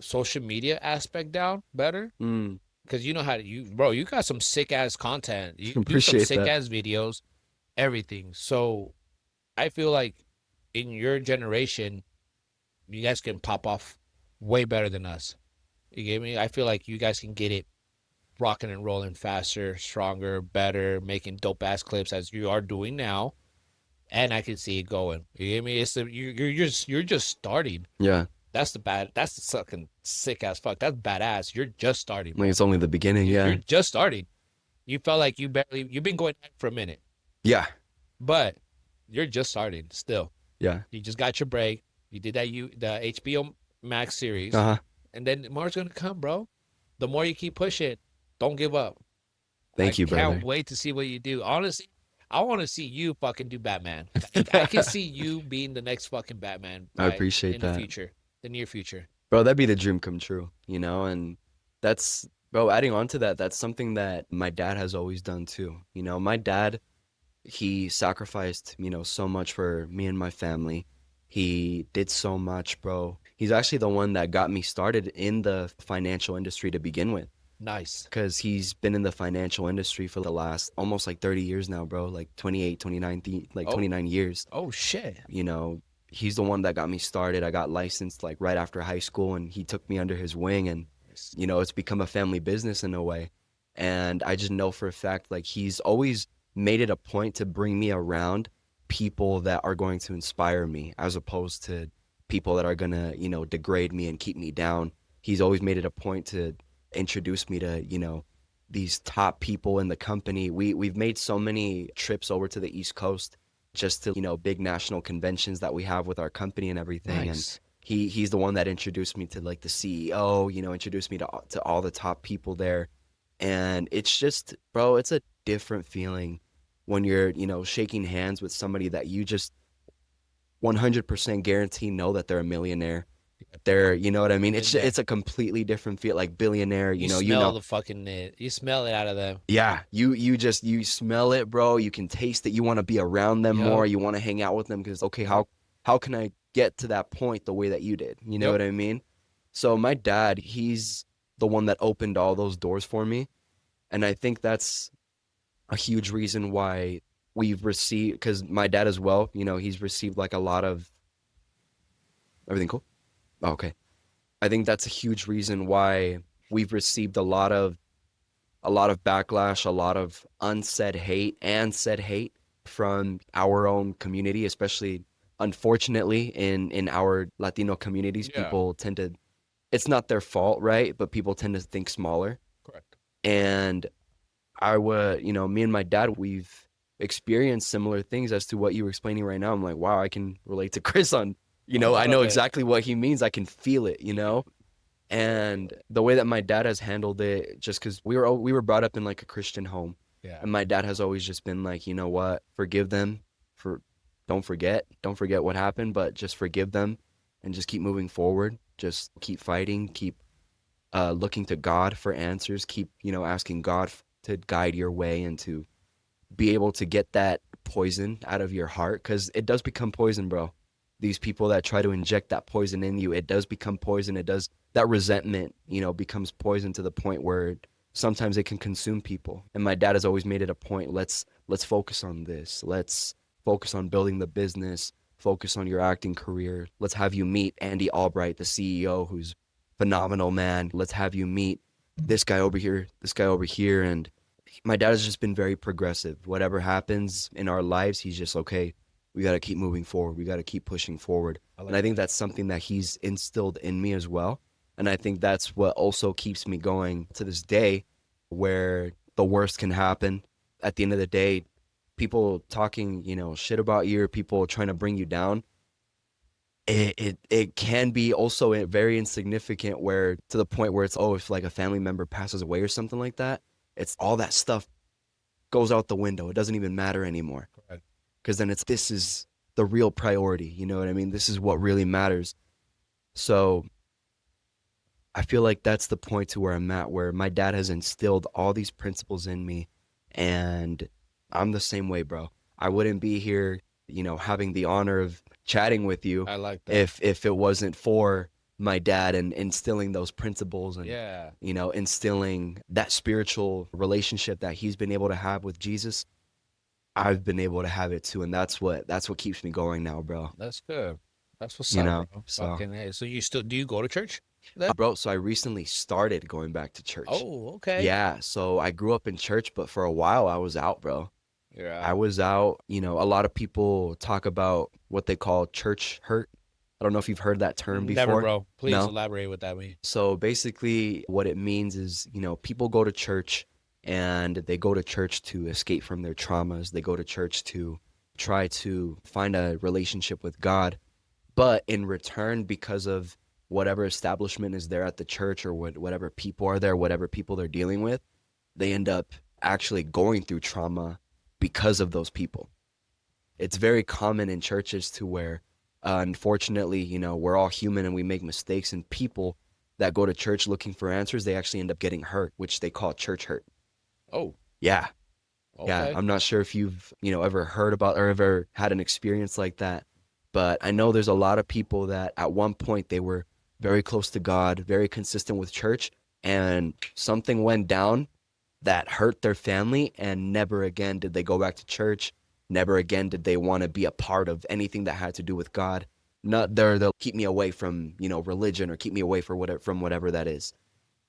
social media aspect down better. Mm, Because you know how to, bro, you got some sick ass content. You do some appreciate sick that. ass videos, everything. So I feel like in your generation, you guys can pop off way better than us. You get me? I feel like you guys can get it rocking and rolling faster, stronger, better, making dope ass clips as you are doing now. And I can see it going. You get me? You're just starting. Yeah. That's the fucking sick ass fuck. That's badass. You're just starting, Like bro. it's only the beginning, You're yeah. just starting. You felt like you've been going for a minute, Yeah. but you're just starting still. Yeah. You just got your break. You did the HBO Max series, Uh-huh. and then more's gonna come, bro. The more you keep pushing, don't give up. I Thank you, can't brother. wait to see what you do. Honestly, I want to see you fucking do Batman. I can see you being the next fucking Batman I appreciate in the that. future, the near future. Bro, that'd be the dream come true, and that's bro, adding on to that, that's something that my dad has always done too. My dad, he sacrificed, so much for me and my family. He did so much, bro. He's actually the one that got me started in the financial industry to begin with. Nice. Because he's been in the financial industry for the last almost like 30 years now, bro. Like 28, 29, like Oh, 29 years. oh shit. You know, he's the one that got me started. I got licensed like right after high school, and he took me under his wing, and it's become a family business in a way. And I just know for a fact, like, he's always made it a point to bring me around people that are going to inspire me as opposed to people that are gonna, degrade me and keep me down. He's always made it a point to introduce me to, these top people in the company. We've made so many trips over to the East Coast just to, big national conventions that we have with our company and everything. And Nice. he's the one that introduced me to like the CEO, introduced me to all the top people there. And it's just, bro, it's a different feeling when you're, shaking hands with somebody that you just 100% guarantee know that they're a millionaire. They're, you know what I mean? Been there. It's a completely different feel, like billionaire, You you smell know. the fucking it. You smell it out of them. Yeah, you smell it, bro. You can taste it. You want to be around them more. Yup. You want to hang out with them because okay, Yup. how can I get to that point the way that you did? You know Yep. what I mean? So my dad, he's the one that opened all those doors for me. And I think that's a huge reason why we've received, because my dad as well, he's received like a lot of everything cool. Oh, okay. I think that's a huge reason why we've received a lot of backlash, a lot of unsaid hate and said hate from our own community, especially unfortunately in our Latino communities. Yeah, People tend to, it's not their fault, right? But people tend to think smaller. correct. And me and my dad, we've experienced similar things as to what you were explaining right now. I'm like, wow, I can relate to Chris on, A I lot of know it. exactly what he means. I can feel it. And the way that my dad has handled it, just because we were brought up in like a Christian home, Yeah. and my dad has always just been like, you know what, forgive them for, don't forget what happened, but just forgive them, and just keep moving forward. Just keep fighting, keep looking to God for answers, keep asking God to guide your way and to be able to get that poison out of your heart, because it does become poison, bro. These people that try to inject that poison in you, it does become poison. It does, that resentment, becomes poison to the point where sometimes it can consume people. And my dad has always made it a point. Let's focus on this. Let's focus on building the business. Focus on your acting career. Let's have you meet Andy Albright, the CEO, who's phenomenal, man. Let's have you meet this guy over here, and my dad has just been very progressive. Whatever happens in our lives, he's just okay. We got to keep moving forward. We got to keep pushing forward. I And like I think that. that's something that he's instilled in me as well. And I think that's what also keeps me going to this day, where the worst can happen. At the end of the day, people talking, shit about you, or people trying to bring you down, it can be also very insignificant, where to the point where it's, oh, if like a family member passes away or something like that, it's all that stuff goes out the window. It doesn't even matter anymore, Correct. because then this is the real priority. You know what I mean? This is what really matters. So I feel like that's the point to where I'm at, where my dad has instilled all these principles in me, and I'm the same way, bro. I wouldn't be here, having the honor of chatting with you I like that. if it wasn't for my dad and instilling those principles, and Yeah. instilling that spiritual relationship that he's been able to have with Jesus. I've been able to have it too, and that's what keeps me going now, bro. That's good. That's what's You up, know, bro. so Fucking hey. So you still do you go to church then? bro, so I recently started going back to church. Oh, okay. Yeah, so I grew up in church, but for a while I was out, bro. I Yeah. was out. A lot of people talk about what they call church hurt. I don't know if you've heard that term Never, before. bro. Please No? elaborate what that means. So basically, what it means is, people go to church, and they go to church to escape from their traumas. They go to church to try to find a relationship with God. But in return, because of whatever establishment is there at the church, or whatever people are there, whatever people they're dealing with, they end up actually going through trauma because of those people. It's very common in churches to where, unfortunately, we're all human and we make mistakes, and people that go to church looking for answers, they actually end up getting hurt, which they call church hurt. Oh, Yeah. Yeah. okay. I'm not sure if you've, ever heard about or ever had an experience like that, but I know there's a lot of people that at one point they were very close to God, very consistent with church, and something went down that hurt their family, and never again did they go back to church. Never again did they want to be a part of anything that had to do with God. Not there, they'll keep me away from, religion, or keep me away from whatever that is.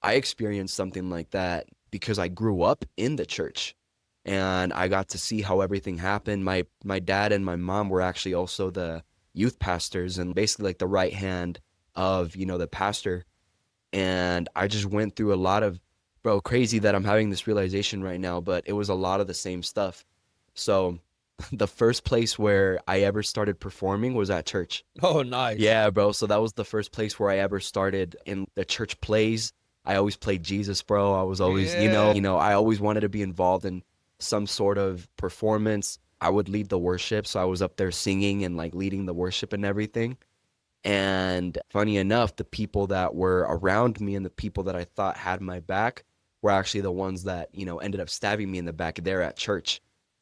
I experienced something like that because I grew up in the church, and I got to see how everything happened. My dad and my mom were actually also the youth pastors, and basically like the right hand of, the pastor. And I just went through a lot of, bro, crazy that I'm having this realization right now, but it was a lot of the same stuff. So the first place where I ever started performing was at church. Oh, nice. Yeah, bro. So that was the first place where I ever started in the church plays. I always played Jesus, bro. I was always, Yeah. I always wanted to be involved in some sort of performance. I would lead the worship, so I was up there singing and like leading the worship and everything. And funny enough, the people that were around me and the people that I thought had my back were actually the ones that, ended up stabbing me in the back there at church.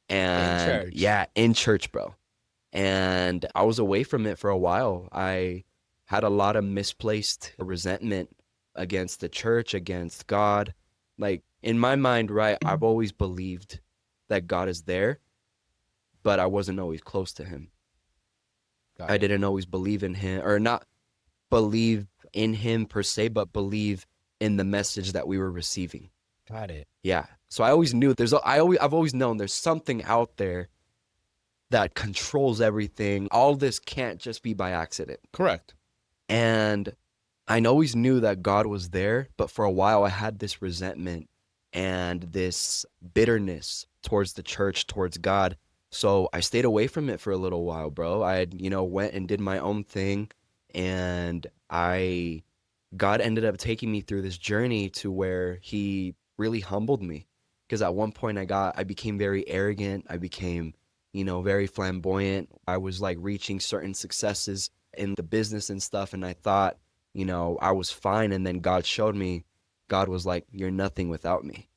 In And church. yeah, in church, bro. And I was away from it for a while. I had a lot of misplaced resentment against the church, against God. Like in my mind, right, I've always believed that God is there, but I wasn't always close to him. Got I it. didn't always believe in him, or not believe in him per se, but believe in the message that we were receiving. Got it. Yeah. So I always knew I've always known there's something out there that controls everything. All this can't just be by accident. Correct. And I always knew that God was there, but for a while I had this resentment and this bitterness towards the church, towards God. So I stayed away from it for a little while, bro. I had, went and did my own thing, and God ended up taking me through this journey to where he really humbled me. Because at one point I became very arrogant. I became, very flamboyant. I was like reaching certain successes in the business and stuff, and I thought, I was fine. And then God was like, you're nothing without me,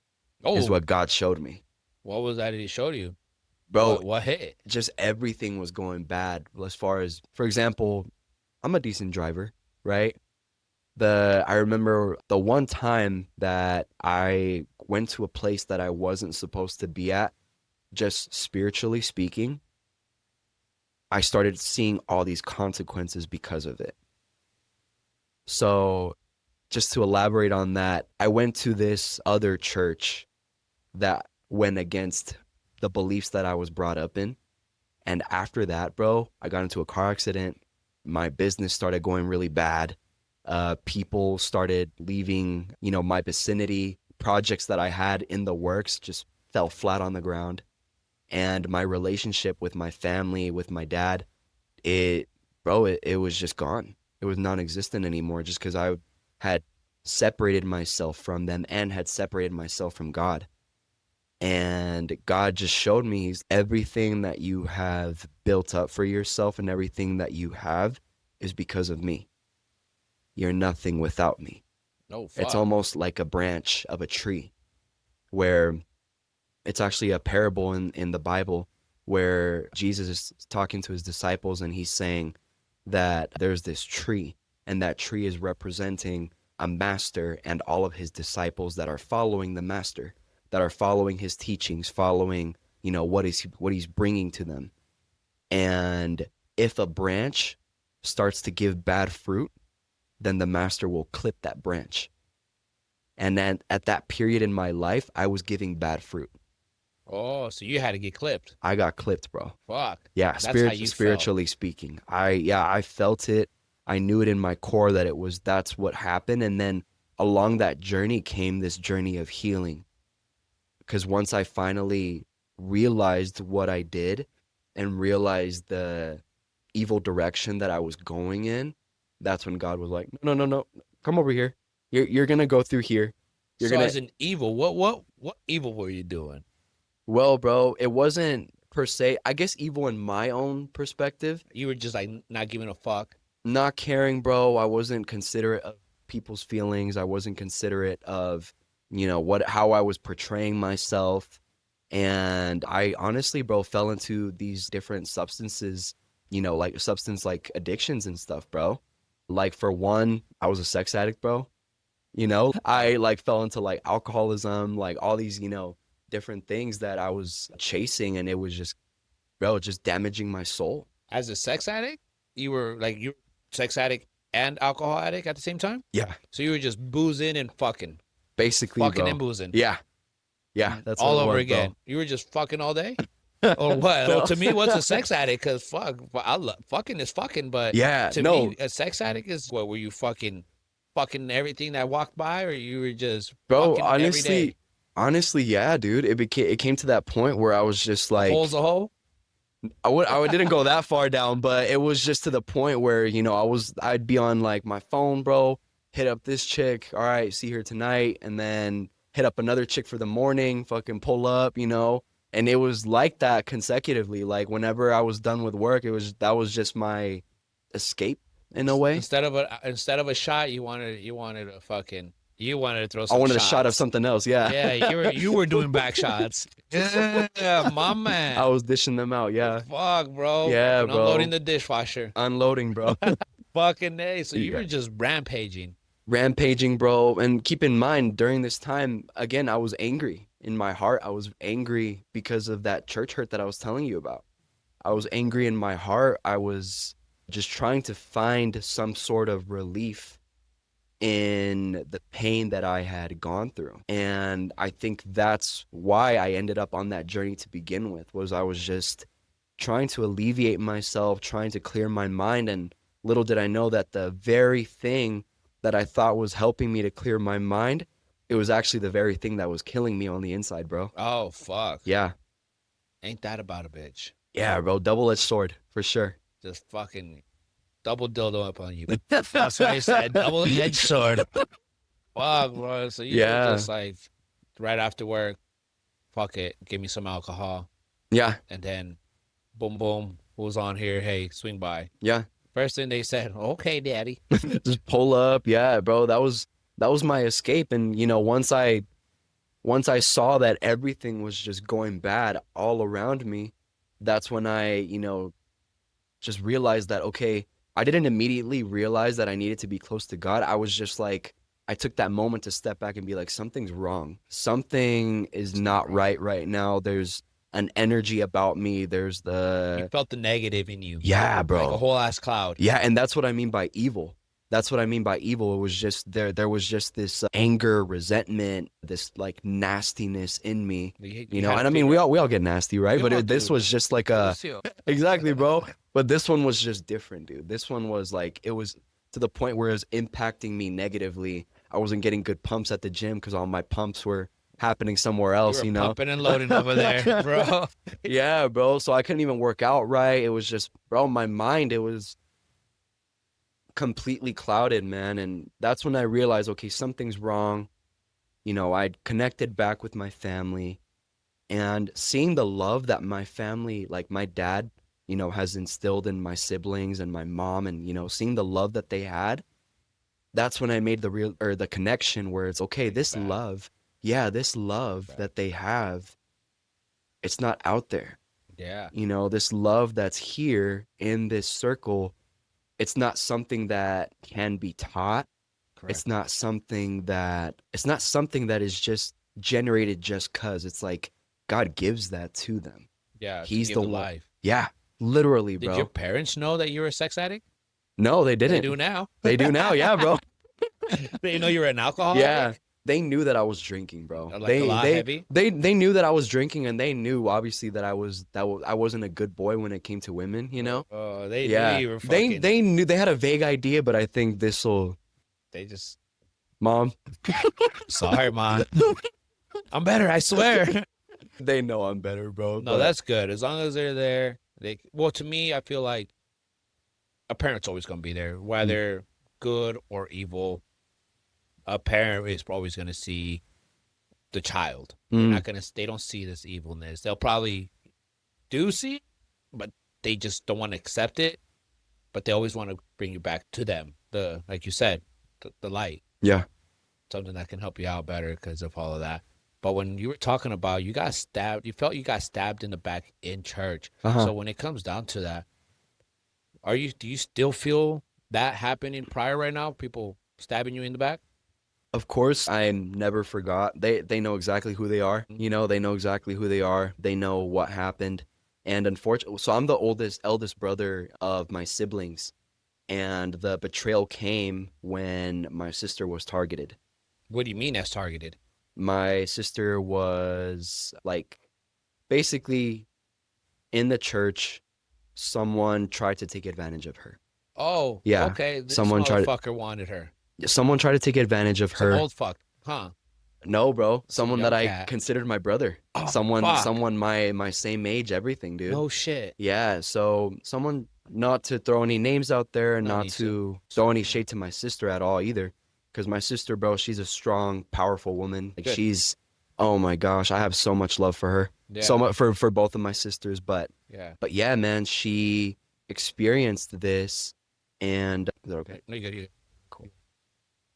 is Oh, what God showed me. what was that he showed you? Bro, What hit? just everything was going bad. As far as, for example, I'm a decent driver, right? I remember the one time that I went to a place that I wasn't supposed to be at, just spiritually speaking, I started seeing all these consequences because of it. So just to elaborate on that, I went to this other church that went against the beliefs that I was brought up in. And after that, bro, I got into a car accident. My business started going really bad. People started leaving, my vicinity. Projects that I had in the works just fell flat on the ground. And my relationship with my family, with my dad, it was just gone. It was non-existent anymore, just because I had separated myself from them and had separated myself from God. And God just showed me everything that you have built up for yourself and everything that you have is because of me. You're nothing without me. No, fuck. It's almost like a branch of a tree, where it's actually a parable in the Bible where Jesus is talking to his disciples, and he's saying that there's this tree, and that tree is representing a master and all of his disciples that are following the master, that are following his teachings, following, what he's bringing to them. And if a branch starts to give bad fruit, then the master will clip that branch. And then at that period in my life, I was giving bad fruit. Oh, so you had to get clipped. I got clipped, bro. Fuck. Yeah, That's how you spiritually speaking. I felt it. I knew it in my core that that's what happened. And then along that journey came this journey of healing. Because once I finally realized what I did and realized the evil direction that I was going in, that's when God was like, no, come over here. You're gonna go through here. You're So gonna. as an evil, what evil were you doing? Well, bro, it wasn't per se, I guess, evil in my own perspective. You were just like not giving a fuck. Not caring, bro. I wasn't considerate of people's feelings. I wasn't considerate of, how I was portraying myself. And I honestly, bro, fell into these different substances, like substance addictions and stuff, bro. Like for one, I was a sex addict, bro. I like fell into like alcoholism, like all these, different things that I was chasing, and it was just, bro, just damaging my soul. As a sex addict, you were sex addict and alcohol addict at the same time. Yeah, So you were just boozing and fucking, basically, bro. and boozing. Yeah, that's all what it over was, again. bro. You were just fucking all day. Or what? No. Well, to me, what's a sex addict? Because I love fucking is fucking, but Yeah, to no, me, a sex addict is what? Were you fucking everything that walked by, or you were just bro. fucking every day? Honestly, yeah, dude. It came to that point where I was just like, Hole's a hole. I didn't go that far down, but it was just to the point where, I'd be on like my phone, bro, hit up this chick, all right, see her tonight, and then hit up another chick for the morning, fucking pull up, and it was like that consecutively. Like whenever I was done with work, that was just my escape in a way. Instead of a shot, you wanted to throw some I wanted shots. a shot of something else, yeah. Yeah, you were doing back shots. Yeah, my man. I was dishing them out, yeah. Fuck, bro. Yeah, Fucking bro. Unloading the dishwasher. Unloading, bro. Fucking A. So you Yeah. were just rampaging. Rampaging, bro. And keep in mind, during this time, again, I was angry in my heart. I was angry because of that church hurt that I was telling you about. I was angry in my heart. I was just trying to find some sort of relief in the pain that I had gone through. And I think that's why I ended up on that journey to begin with, was I was just trying to alleviate myself, trying to clear my mind. And little did I know that the very thing that I thought was helping me to clear my mind, it was actually the very thing that was killing me on the inside, bro. Oh, fuck. Yeah. Ain't that about a bitch? Yeah, bro. Double-edged sword for sure. Just fucking double dildo up on you. That's what I said. Double-edged sword. Fuck, bro. So you were Yeah. just like, right after work, fuck it, give me some alcohol. Yeah. And then, boom, boom, who's on here? Hey, swing by. Yeah. First thing they said, okay, daddy. Just pull up. Yeah, bro. That was my escape. And once I saw that everything was just going bad all around me, that's when I, just realized that, okay, I didn't immediately realize that I needed to be close to God. I was just like, I took that moment to step back and be like, something's wrong. Something is not right now. There's an energy about me. There's You felt the negative in you. yeah, bro. Like a whole ass cloud. Yeah, and that's what I mean by evil. That's what I mean by evil. It was just there was just this anger, resentment, this like nastiness in me, and I mean we all get nasty, right? But this was just like exactly, bro. But this one was just different, dude. This one was like, it was to the point where it was impacting me negatively. I wasn't getting good pumps at the gym because all my pumps were happening somewhere else, You were pumping and loading over there, bro. Yeah, bro. So I couldn't even work out right. It was just, bro, my mind, it was completely clouded, man. And that's when I realized, okay, something's wrong. I'd connected back with my family, and seeing the love that my family, like my dad, has instilled in my siblings and my mom, and, seeing the love that they had, that's when I made the connection where it's okay, this love, this love that they have, it's not out there. Yeah. This love that's here in this circle, it's not something that can be taught. Correct. It's not something that is just generated just cuz. It's like God gives that to them. Yeah. He's the one. life. Yeah, literally, bro. Did your parents know that you were a sex addict? No, they didn't. They do now. They do now, yeah, bro. They know you were an alcoholic? Yeah. They knew that I was drinking, bro. Like a lot heavy? They knew that I was drinking, and they knew obviously that I wasn't a good boy when it came to women, Oh, they Yeah. knew you were fucking. They knew, they had a vague idea, but I think this'll They just. Mom. Sorry, Mom. I'm better, I swear. They know I'm better, bro. No, that's good. As long as they're there, well, to me, I feel like a parent's always gonna be there, whether good or evil. A parent is always gonna see the child. They're not gonna. They don't see this evilness. They'll probably do see, but they just don't want to accept it. But they always want to bring you back to them. Like you said, the light. Yeah. Something that can help you out better because of all of that. But when you were talking about you got stabbed, you felt you got stabbed in the back in church. So when it comes down to that, do you still feel that happening prior right now? People stabbing you in the back? Of course, I never forgot. They know exactly who they are. They know exactly who they are. They know what happened. And unfortunately, so I'm the eldest brother of my siblings. And the betrayal came when my sister was targeted. What do you mean as targeted? My sister was like, basically in the church, someone tried to take advantage of her. Oh, yeah. Okay. This someone motherfucker wanted her. Someone tried to take advantage of her. Some old fuck, huh? No, bro. Someone that I cat. considered my brother. Oh, someone fuck. my same age, everything, dude. No shit. Yeah, so someone, not to throw any names out there, and not to throw any shade to my sister at all either. Because my sister, bro, she's a strong, powerful woman. Like, she's, oh my gosh, I have so much love for her. Yeah. So much for both of my sisters. But yeah, man, she experienced this, and is that okay? No, you good. Cool.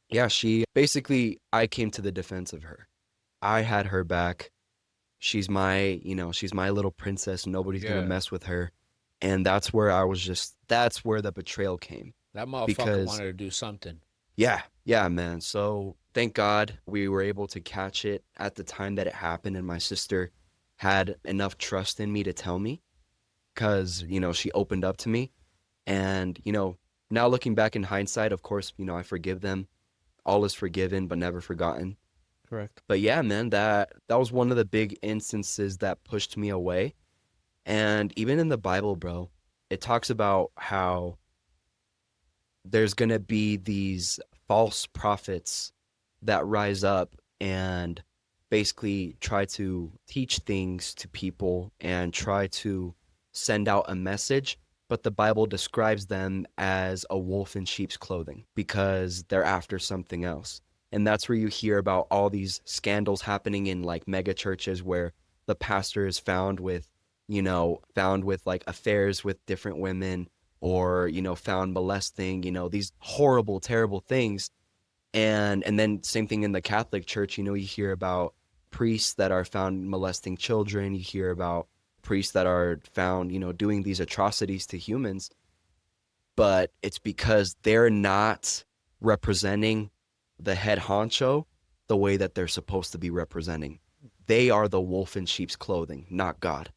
Yeah, she basically, I came to the defense of her. I had her back. She's my little princess. Nobody's gonna mess with her. And that's where that's where the betrayal came. That motherfucker because wanted to do something. yeah, man. So thank God we were able to catch it at the time that it happened, and my sister had enough trust in me to tell me because, she opened up to me. And, now looking back in hindsight, of course, I forgive them. All is forgiven, but never forgotten. Correct. But yeah, man, that was one of the big instances that pushed me away. And even in the Bible, bro, it talks about how there's going to be these false prophets that rise up and basically try to teach things to people and try to send out a message. But the Bible describes them as a wolf in sheep's clothing because they're after something else. And that's where you hear about all these scandals happening in like mega churches where the pastor is found with like affairs with different women or found molesting, these horrible terrible things. And then same thing in the Catholic Church, you hear about priests that are found molesting children, you hear about priests that are found doing these atrocities to humans, but it's because they're not representing the head honcho the way that they're supposed to be representing. They are the wolf in sheep's clothing, not God.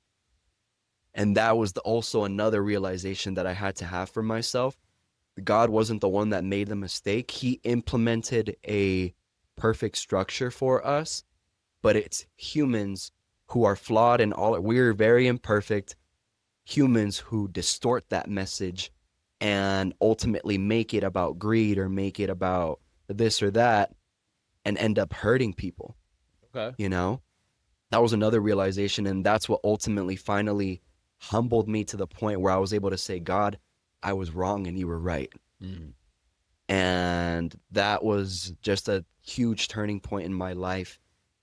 And that was also another realization that I had to have for myself. God wasn't the one that made the mistake. He implemented a perfect structure for us, but it's humans who are flawed and all. We're very imperfect humans who distort that message and ultimately make it about greed or make it about this or that and end up hurting people. Okay. That was another realization, and that's what ultimately finally humbled me to the point where I was able to say, God, I was wrong and you were right. Mm. And that was just a huge turning point in my life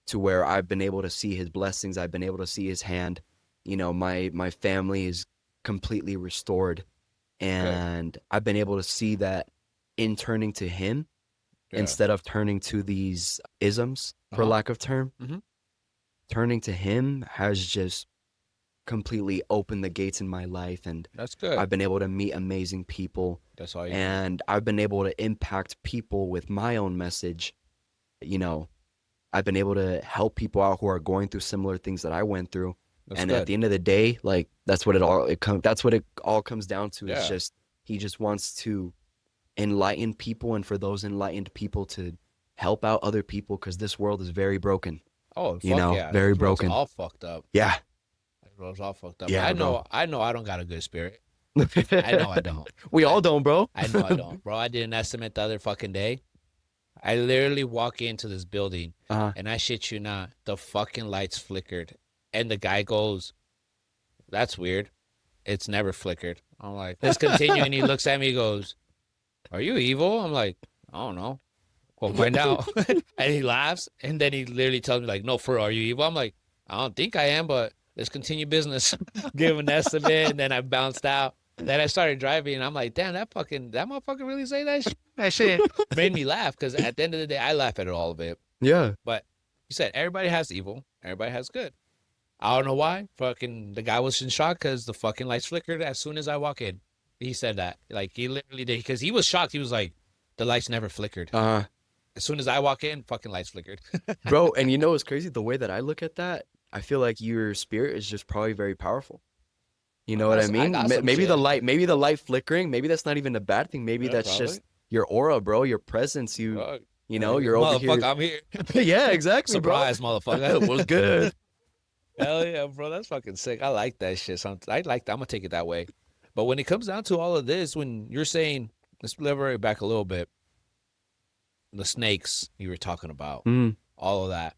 to where I've been able to see his blessings. I've been able to see his hand. My family is completely restored. And I've been able to see that in turning to him instead of turning to these isms, for lack of term. Mm-hmm. Turning to him has just completely opened the gates in my life, and That's good. I've been able to meet amazing people. That's all you and I've been able to impact people with my own message. I've been able to help people out who are going through similar things that I went through. That's and good. At the end of the day, like that's what it all comes down to. Is just he just wants to enlighten people, and for those enlightened people to help out other people, because this world is very broken. Oh, fuck yeah. Very This world's broken. all fucked up. Yeah. This world's all fucked up. Yeah, I bro. know I don't got a good spirit. I know I don't. We all don't, bro. I know I don't. Bro, I did an estimate the other fucking day. I literally walk into this building and I shit you not, the fucking lights flickered. And the guy goes, that's weird. It's never flickered. I'm like, let's continue. And he looks at me, he goes, are you evil? I'm like, I don't know. We'll find out. And he laughs. And then he literally tells me, like, no, for real, are you evil? I'm like, I don't think I am, but let's continue business. Give him an estimate. And then I bounced out. Then I started driving. And I'm like, damn, that motherfucker really say that shit? That shit made me laugh because at the end of the day, I laugh at all of it. Yeah. But you said everybody has evil. Everybody has good. I don't know why. Fucking the guy was in shock because the fucking lights flickered as soon as I walk in. He said that. Like, he literally did. Because he was shocked. He was like, the lights never flickered. As soon as I walk in, fucking lights flickered. Bro, and what's crazy? The way that I look at that, I feel like your spirit is just probably very powerful. You know what I mean? Maybe the light flickering, maybe that's not even a bad thing. Maybe that's probably just your aura, bro, your presence. You're over here. Motherfucker, I'm here. Yeah, exactly, Surprise, bro. motherfucker. It was good. Hell yeah, bro. That's fucking sick. I like that shit. I like that. I'm going to take it that way. But when it comes down to all of this, when you're saying, let's elaborate back a little bit, the snakes you were talking about, all of that.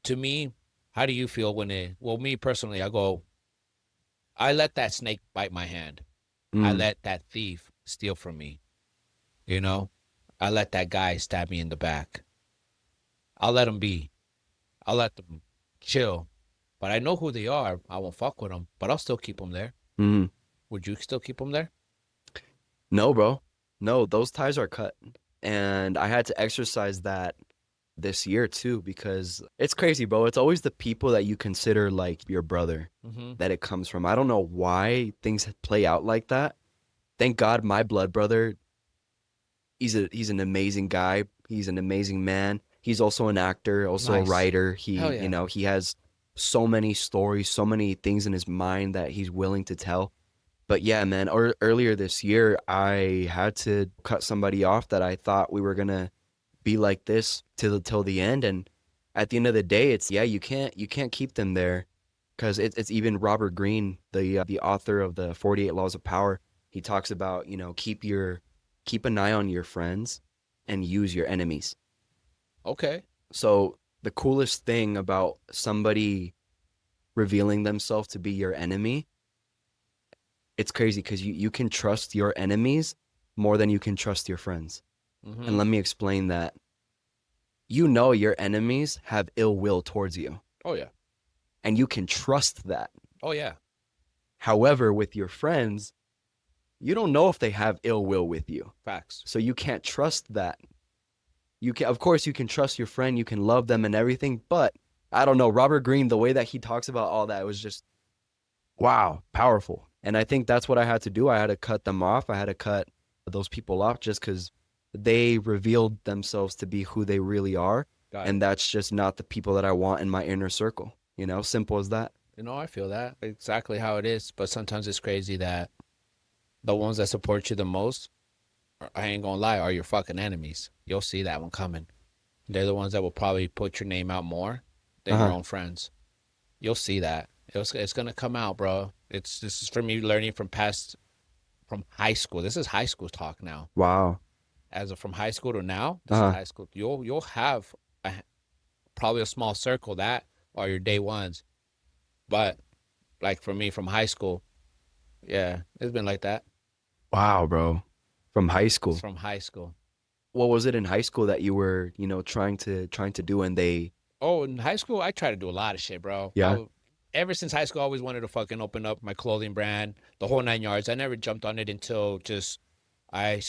To me, how do you feel when me personally, I let that snake bite my hand. I let that thief steal from me. I let that guy stab me in the back. I'll let them be. I'll let them chill. But I know who they are. I won't fuck with them, but I'll still keep them there. Would you still keep them there? No, bro. No, those ties are cut. And I had to exercise that this year too, because it's crazy, bro. It's always the people that you consider like your brother that it comes from. I don't know why things play out like that. Thank God my blood brother he's an amazing guy. He's an amazing man. He's also an actor, also a Nice. writer. Hell You yeah. know, he has so many stories, so many things in his mind that he's willing to tell. But yeah, man, earlier this year, I had to cut somebody off that I thought we were gonna be like this till the end. And at the end of the day, it's yeah, you can't keep them there, because it's even Robert Greene, the author of the 48 Laws of Power. He talks about, you know, keep an eye on your friends and use your enemies. Okay. So the coolest thing about somebody revealing themselves to be your enemy, it's crazy because you can trust your enemies more than you can trust your friends. And Mm-hmm. let me explain that. You know your enemies have ill will towards you, Oh yeah. and you can trust that. Oh yeah. However, with your friends, you don't know if they have ill will with you. Facts. So you can't trust that. You can, of course, you can trust your friend, you can love them and everything, but I don't know, Robert Greene, the way that he talks about all that was just wow, powerful. And I think that's what I had to do. I had to cut them off. I had to cut those people off just because they revealed themselves to be who they really are. Got And it. that's just not the people that I want in my inner circle. You know, simple as that. You know, I feel that exactly how it is. But sometimes it's crazy that the ones that support you the most, I ain't gonna lie, are your fucking enemies. You'll see that one coming. They're the ones that will probably put your name out more Uh than your huh. own friends. You'll see that. It's gonna come out, bro. This is for me learning from high school. This is high school talk now. Wow. As of from high school to now, Uh this is huh. high school. You'll have a, probably a small circle that are your day ones. But like for me from high school, yeah, it's been like that. Wow, bro. From high It's school. from high school. What was it in high school that you were, you know, trying to do and they Oh, in high school, I try to do a lot of shit, bro. yeah. Ever since high school, I always wanted to fucking open up my clothing brand, the whole 9 yards. I never jumped on it until just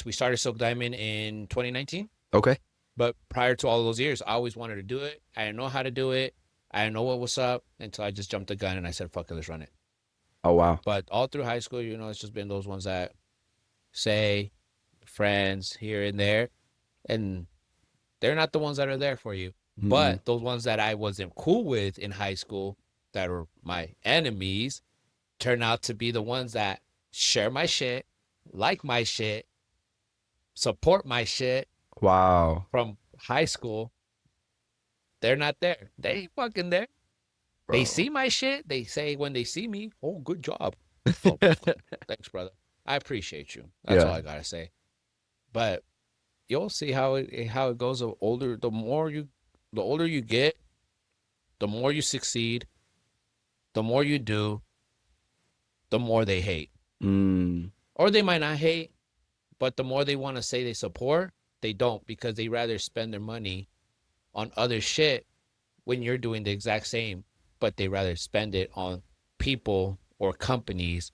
we started Silk Diamond in 2019. Okay. But prior to all those years, I always wanted to do it. I didn't know how to do it. I didn't know what was up until I just jumped the gun and I said, "Fuck it, let's run it." Oh wow. But all through high school, it's just been those ones that say friends here and there, and they're not the ones that are there for you. Mm-mm. But those ones that I wasn't cool with in high school, that were my enemies, turn out to be the ones that share my shit, like my shit, support my shit Wow. from high school. They're not there. They ain't fucking there. They Bro. see my shit. They say when they see me, "Oh, good job." Oh, thanks, brother. I appreciate you. That's all Yeah. I gotta say. But you'll see how it goes. The older you get, the more you succeed, the more you do, the more they hate. Mm. Or they might not hate, but the more they want to say they support, they don't because they rather spend their money on other shit when you're doing the exact same, but they rather spend it on people or companies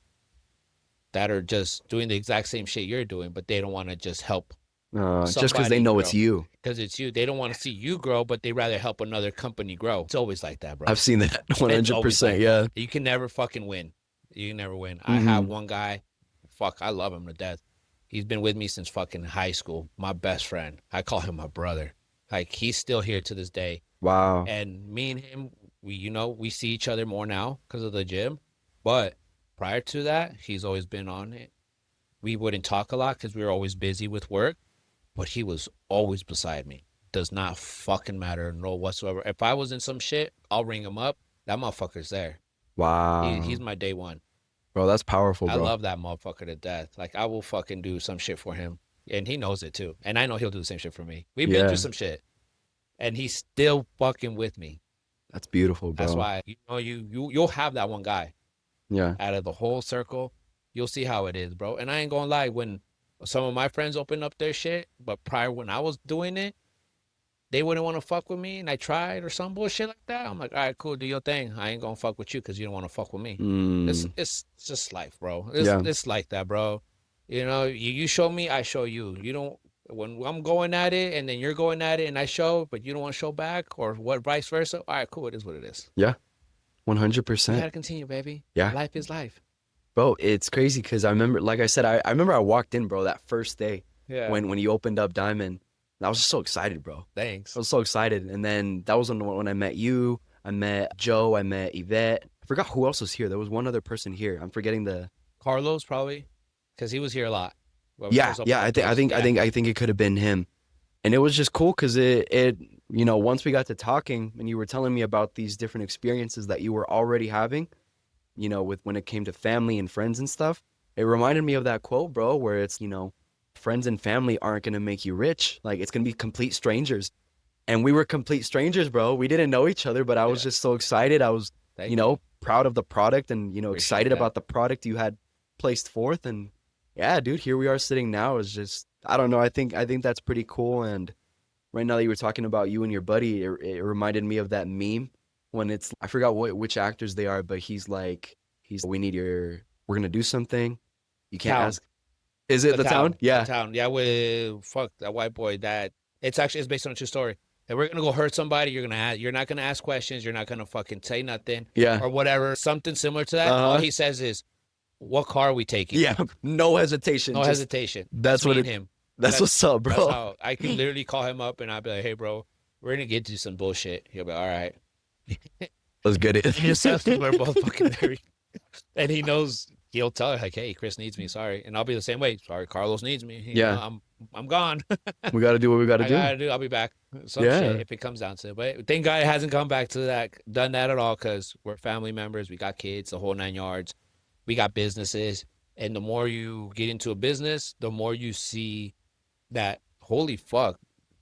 that are just doing the exact same shit you're doing, but they don't want to just help Just because they somebody know it's grow you. because it's you. They don't want to see you grow, but they rather help another company grow. It's always like that, bro. I've seen that It's always 100%. like that. Yeah. You can never fucking win. You can never win. I have Mm-hmm. one guy, fuck, I love him to death. He's been with me since fucking high school. My best friend. I call him my brother. Like he's still here to this day. Wow. And me and him, we see each other more now because of the gym. But prior to that, he's always been on it. We wouldn't talk a lot because we were always busy with work, but he was always beside me. Does not fucking matter, no whatsoever. If I was in some shit, I'll ring him up. That motherfucker's there. He's Wow. my day one. Bro, that's powerful, I bro. love that motherfucker to death. Like I will fucking do some shit for him, and he knows it too. And I know he'll do the same shit for me. We've been through Yeah. some shit, and he's still fucking with me. That's beautiful, That's bro. why you'll have that one guy Yeah. out of the whole circle. You'll see how it is, bro. And I ain't gonna lie, when some of my friends open up their shit, but prior when I was doing it, they wouldn't want to fuck with me, and I tried or some bullshit like that. I'm like, all right, cool, do your thing. I ain't gonna fuck with you because you don't want to fuck with me. It's Mm. it's just life, bro. It's Yeah. it's like that, bro. You show me, I show you. You don't when I'm going at it and then you're going at it and I show, but you don't want to show back or what vice versa. All right, cool. It is what it is. Yeah. We 100%. gotta continue, baby. Yeah. Life is life. Bro, it's crazy because I remember, like I said, I remember I walked in, bro, that first day. Yeah. when you opened up Diamond. And I was just so excited, bro. I Thanks. was so excited. And then that was when I met you. I met Joe. I met Yvette. I forgot who else was here. There was one other person here. I'm forgetting the. Carlos probably, because he was here a lot when we Yeah, first opened yeah. that place. Yeah. I think it could have been him. And it was just cool because once we got to talking and you were telling me about these different experiences that you were already having, with when it came to family and friends and stuff, it reminded me of that quote, bro, where it's, friends and family aren't going to make you rich. Like it's going to be complete strangers. And we were complete strangers, bro. We didn't know each other, but I was Yeah. just so excited. I was, Thank you. proud of the product and, Appreciate excited that. about the product you had placed forth. And yeah, dude, here we are sitting now. Is just, I don't know. I think that's pretty cool. And right now that you were talking about you and your buddy, it reminded me of that meme when it's, I forgot which actors they are, but we need we're going to do something. You can't Town. ask. Is it The the town? town. The Yeah. town. Yeah, with fuck that white boy that it's based on a true story. That we're gonna go hurt somebody, you're not gonna ask questions, you're not gonna fucking say nothing Yeah. or whatever. Something similar to that. All Uh-huh. he says is, what car are we taking? Yeah. No hesitation. No Just, hesitation. that's Me what and it, him. that's what's up, That's bro. how I can literally call him up and I'll be like, hey bro, we're gonna get to some bullshit. He'll be all right. Let's get it. He just says we're both fucking there. And he knows he'll tell her like, hey, Chris needs me, sorry. And I'll be the same way. Sorry, Carlos needs me. Yeah. I'm gone. We got to do what we got to I do. gotta do. I'll be back. Some Yeah. shit if it comes down to it. But thank God it hasn't come back to that, done that at all, because we're family members. We got kids, the whole 9 yards. We got businesses, and the more you get into a business, the more you see that holy fuck,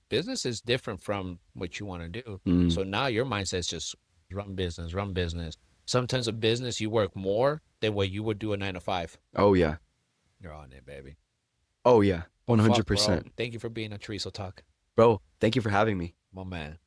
business is different from what you want to do. Mm. So now your mindset's just run business, run business. Sometimes a business you work more than what you would do a 9 to 5. Oh, yeah. You're on it, baby. Oh, yeah. Fuck, bro. 100%. Thank you for being on Chorizo Talk, Bro, thank you for having me. my man.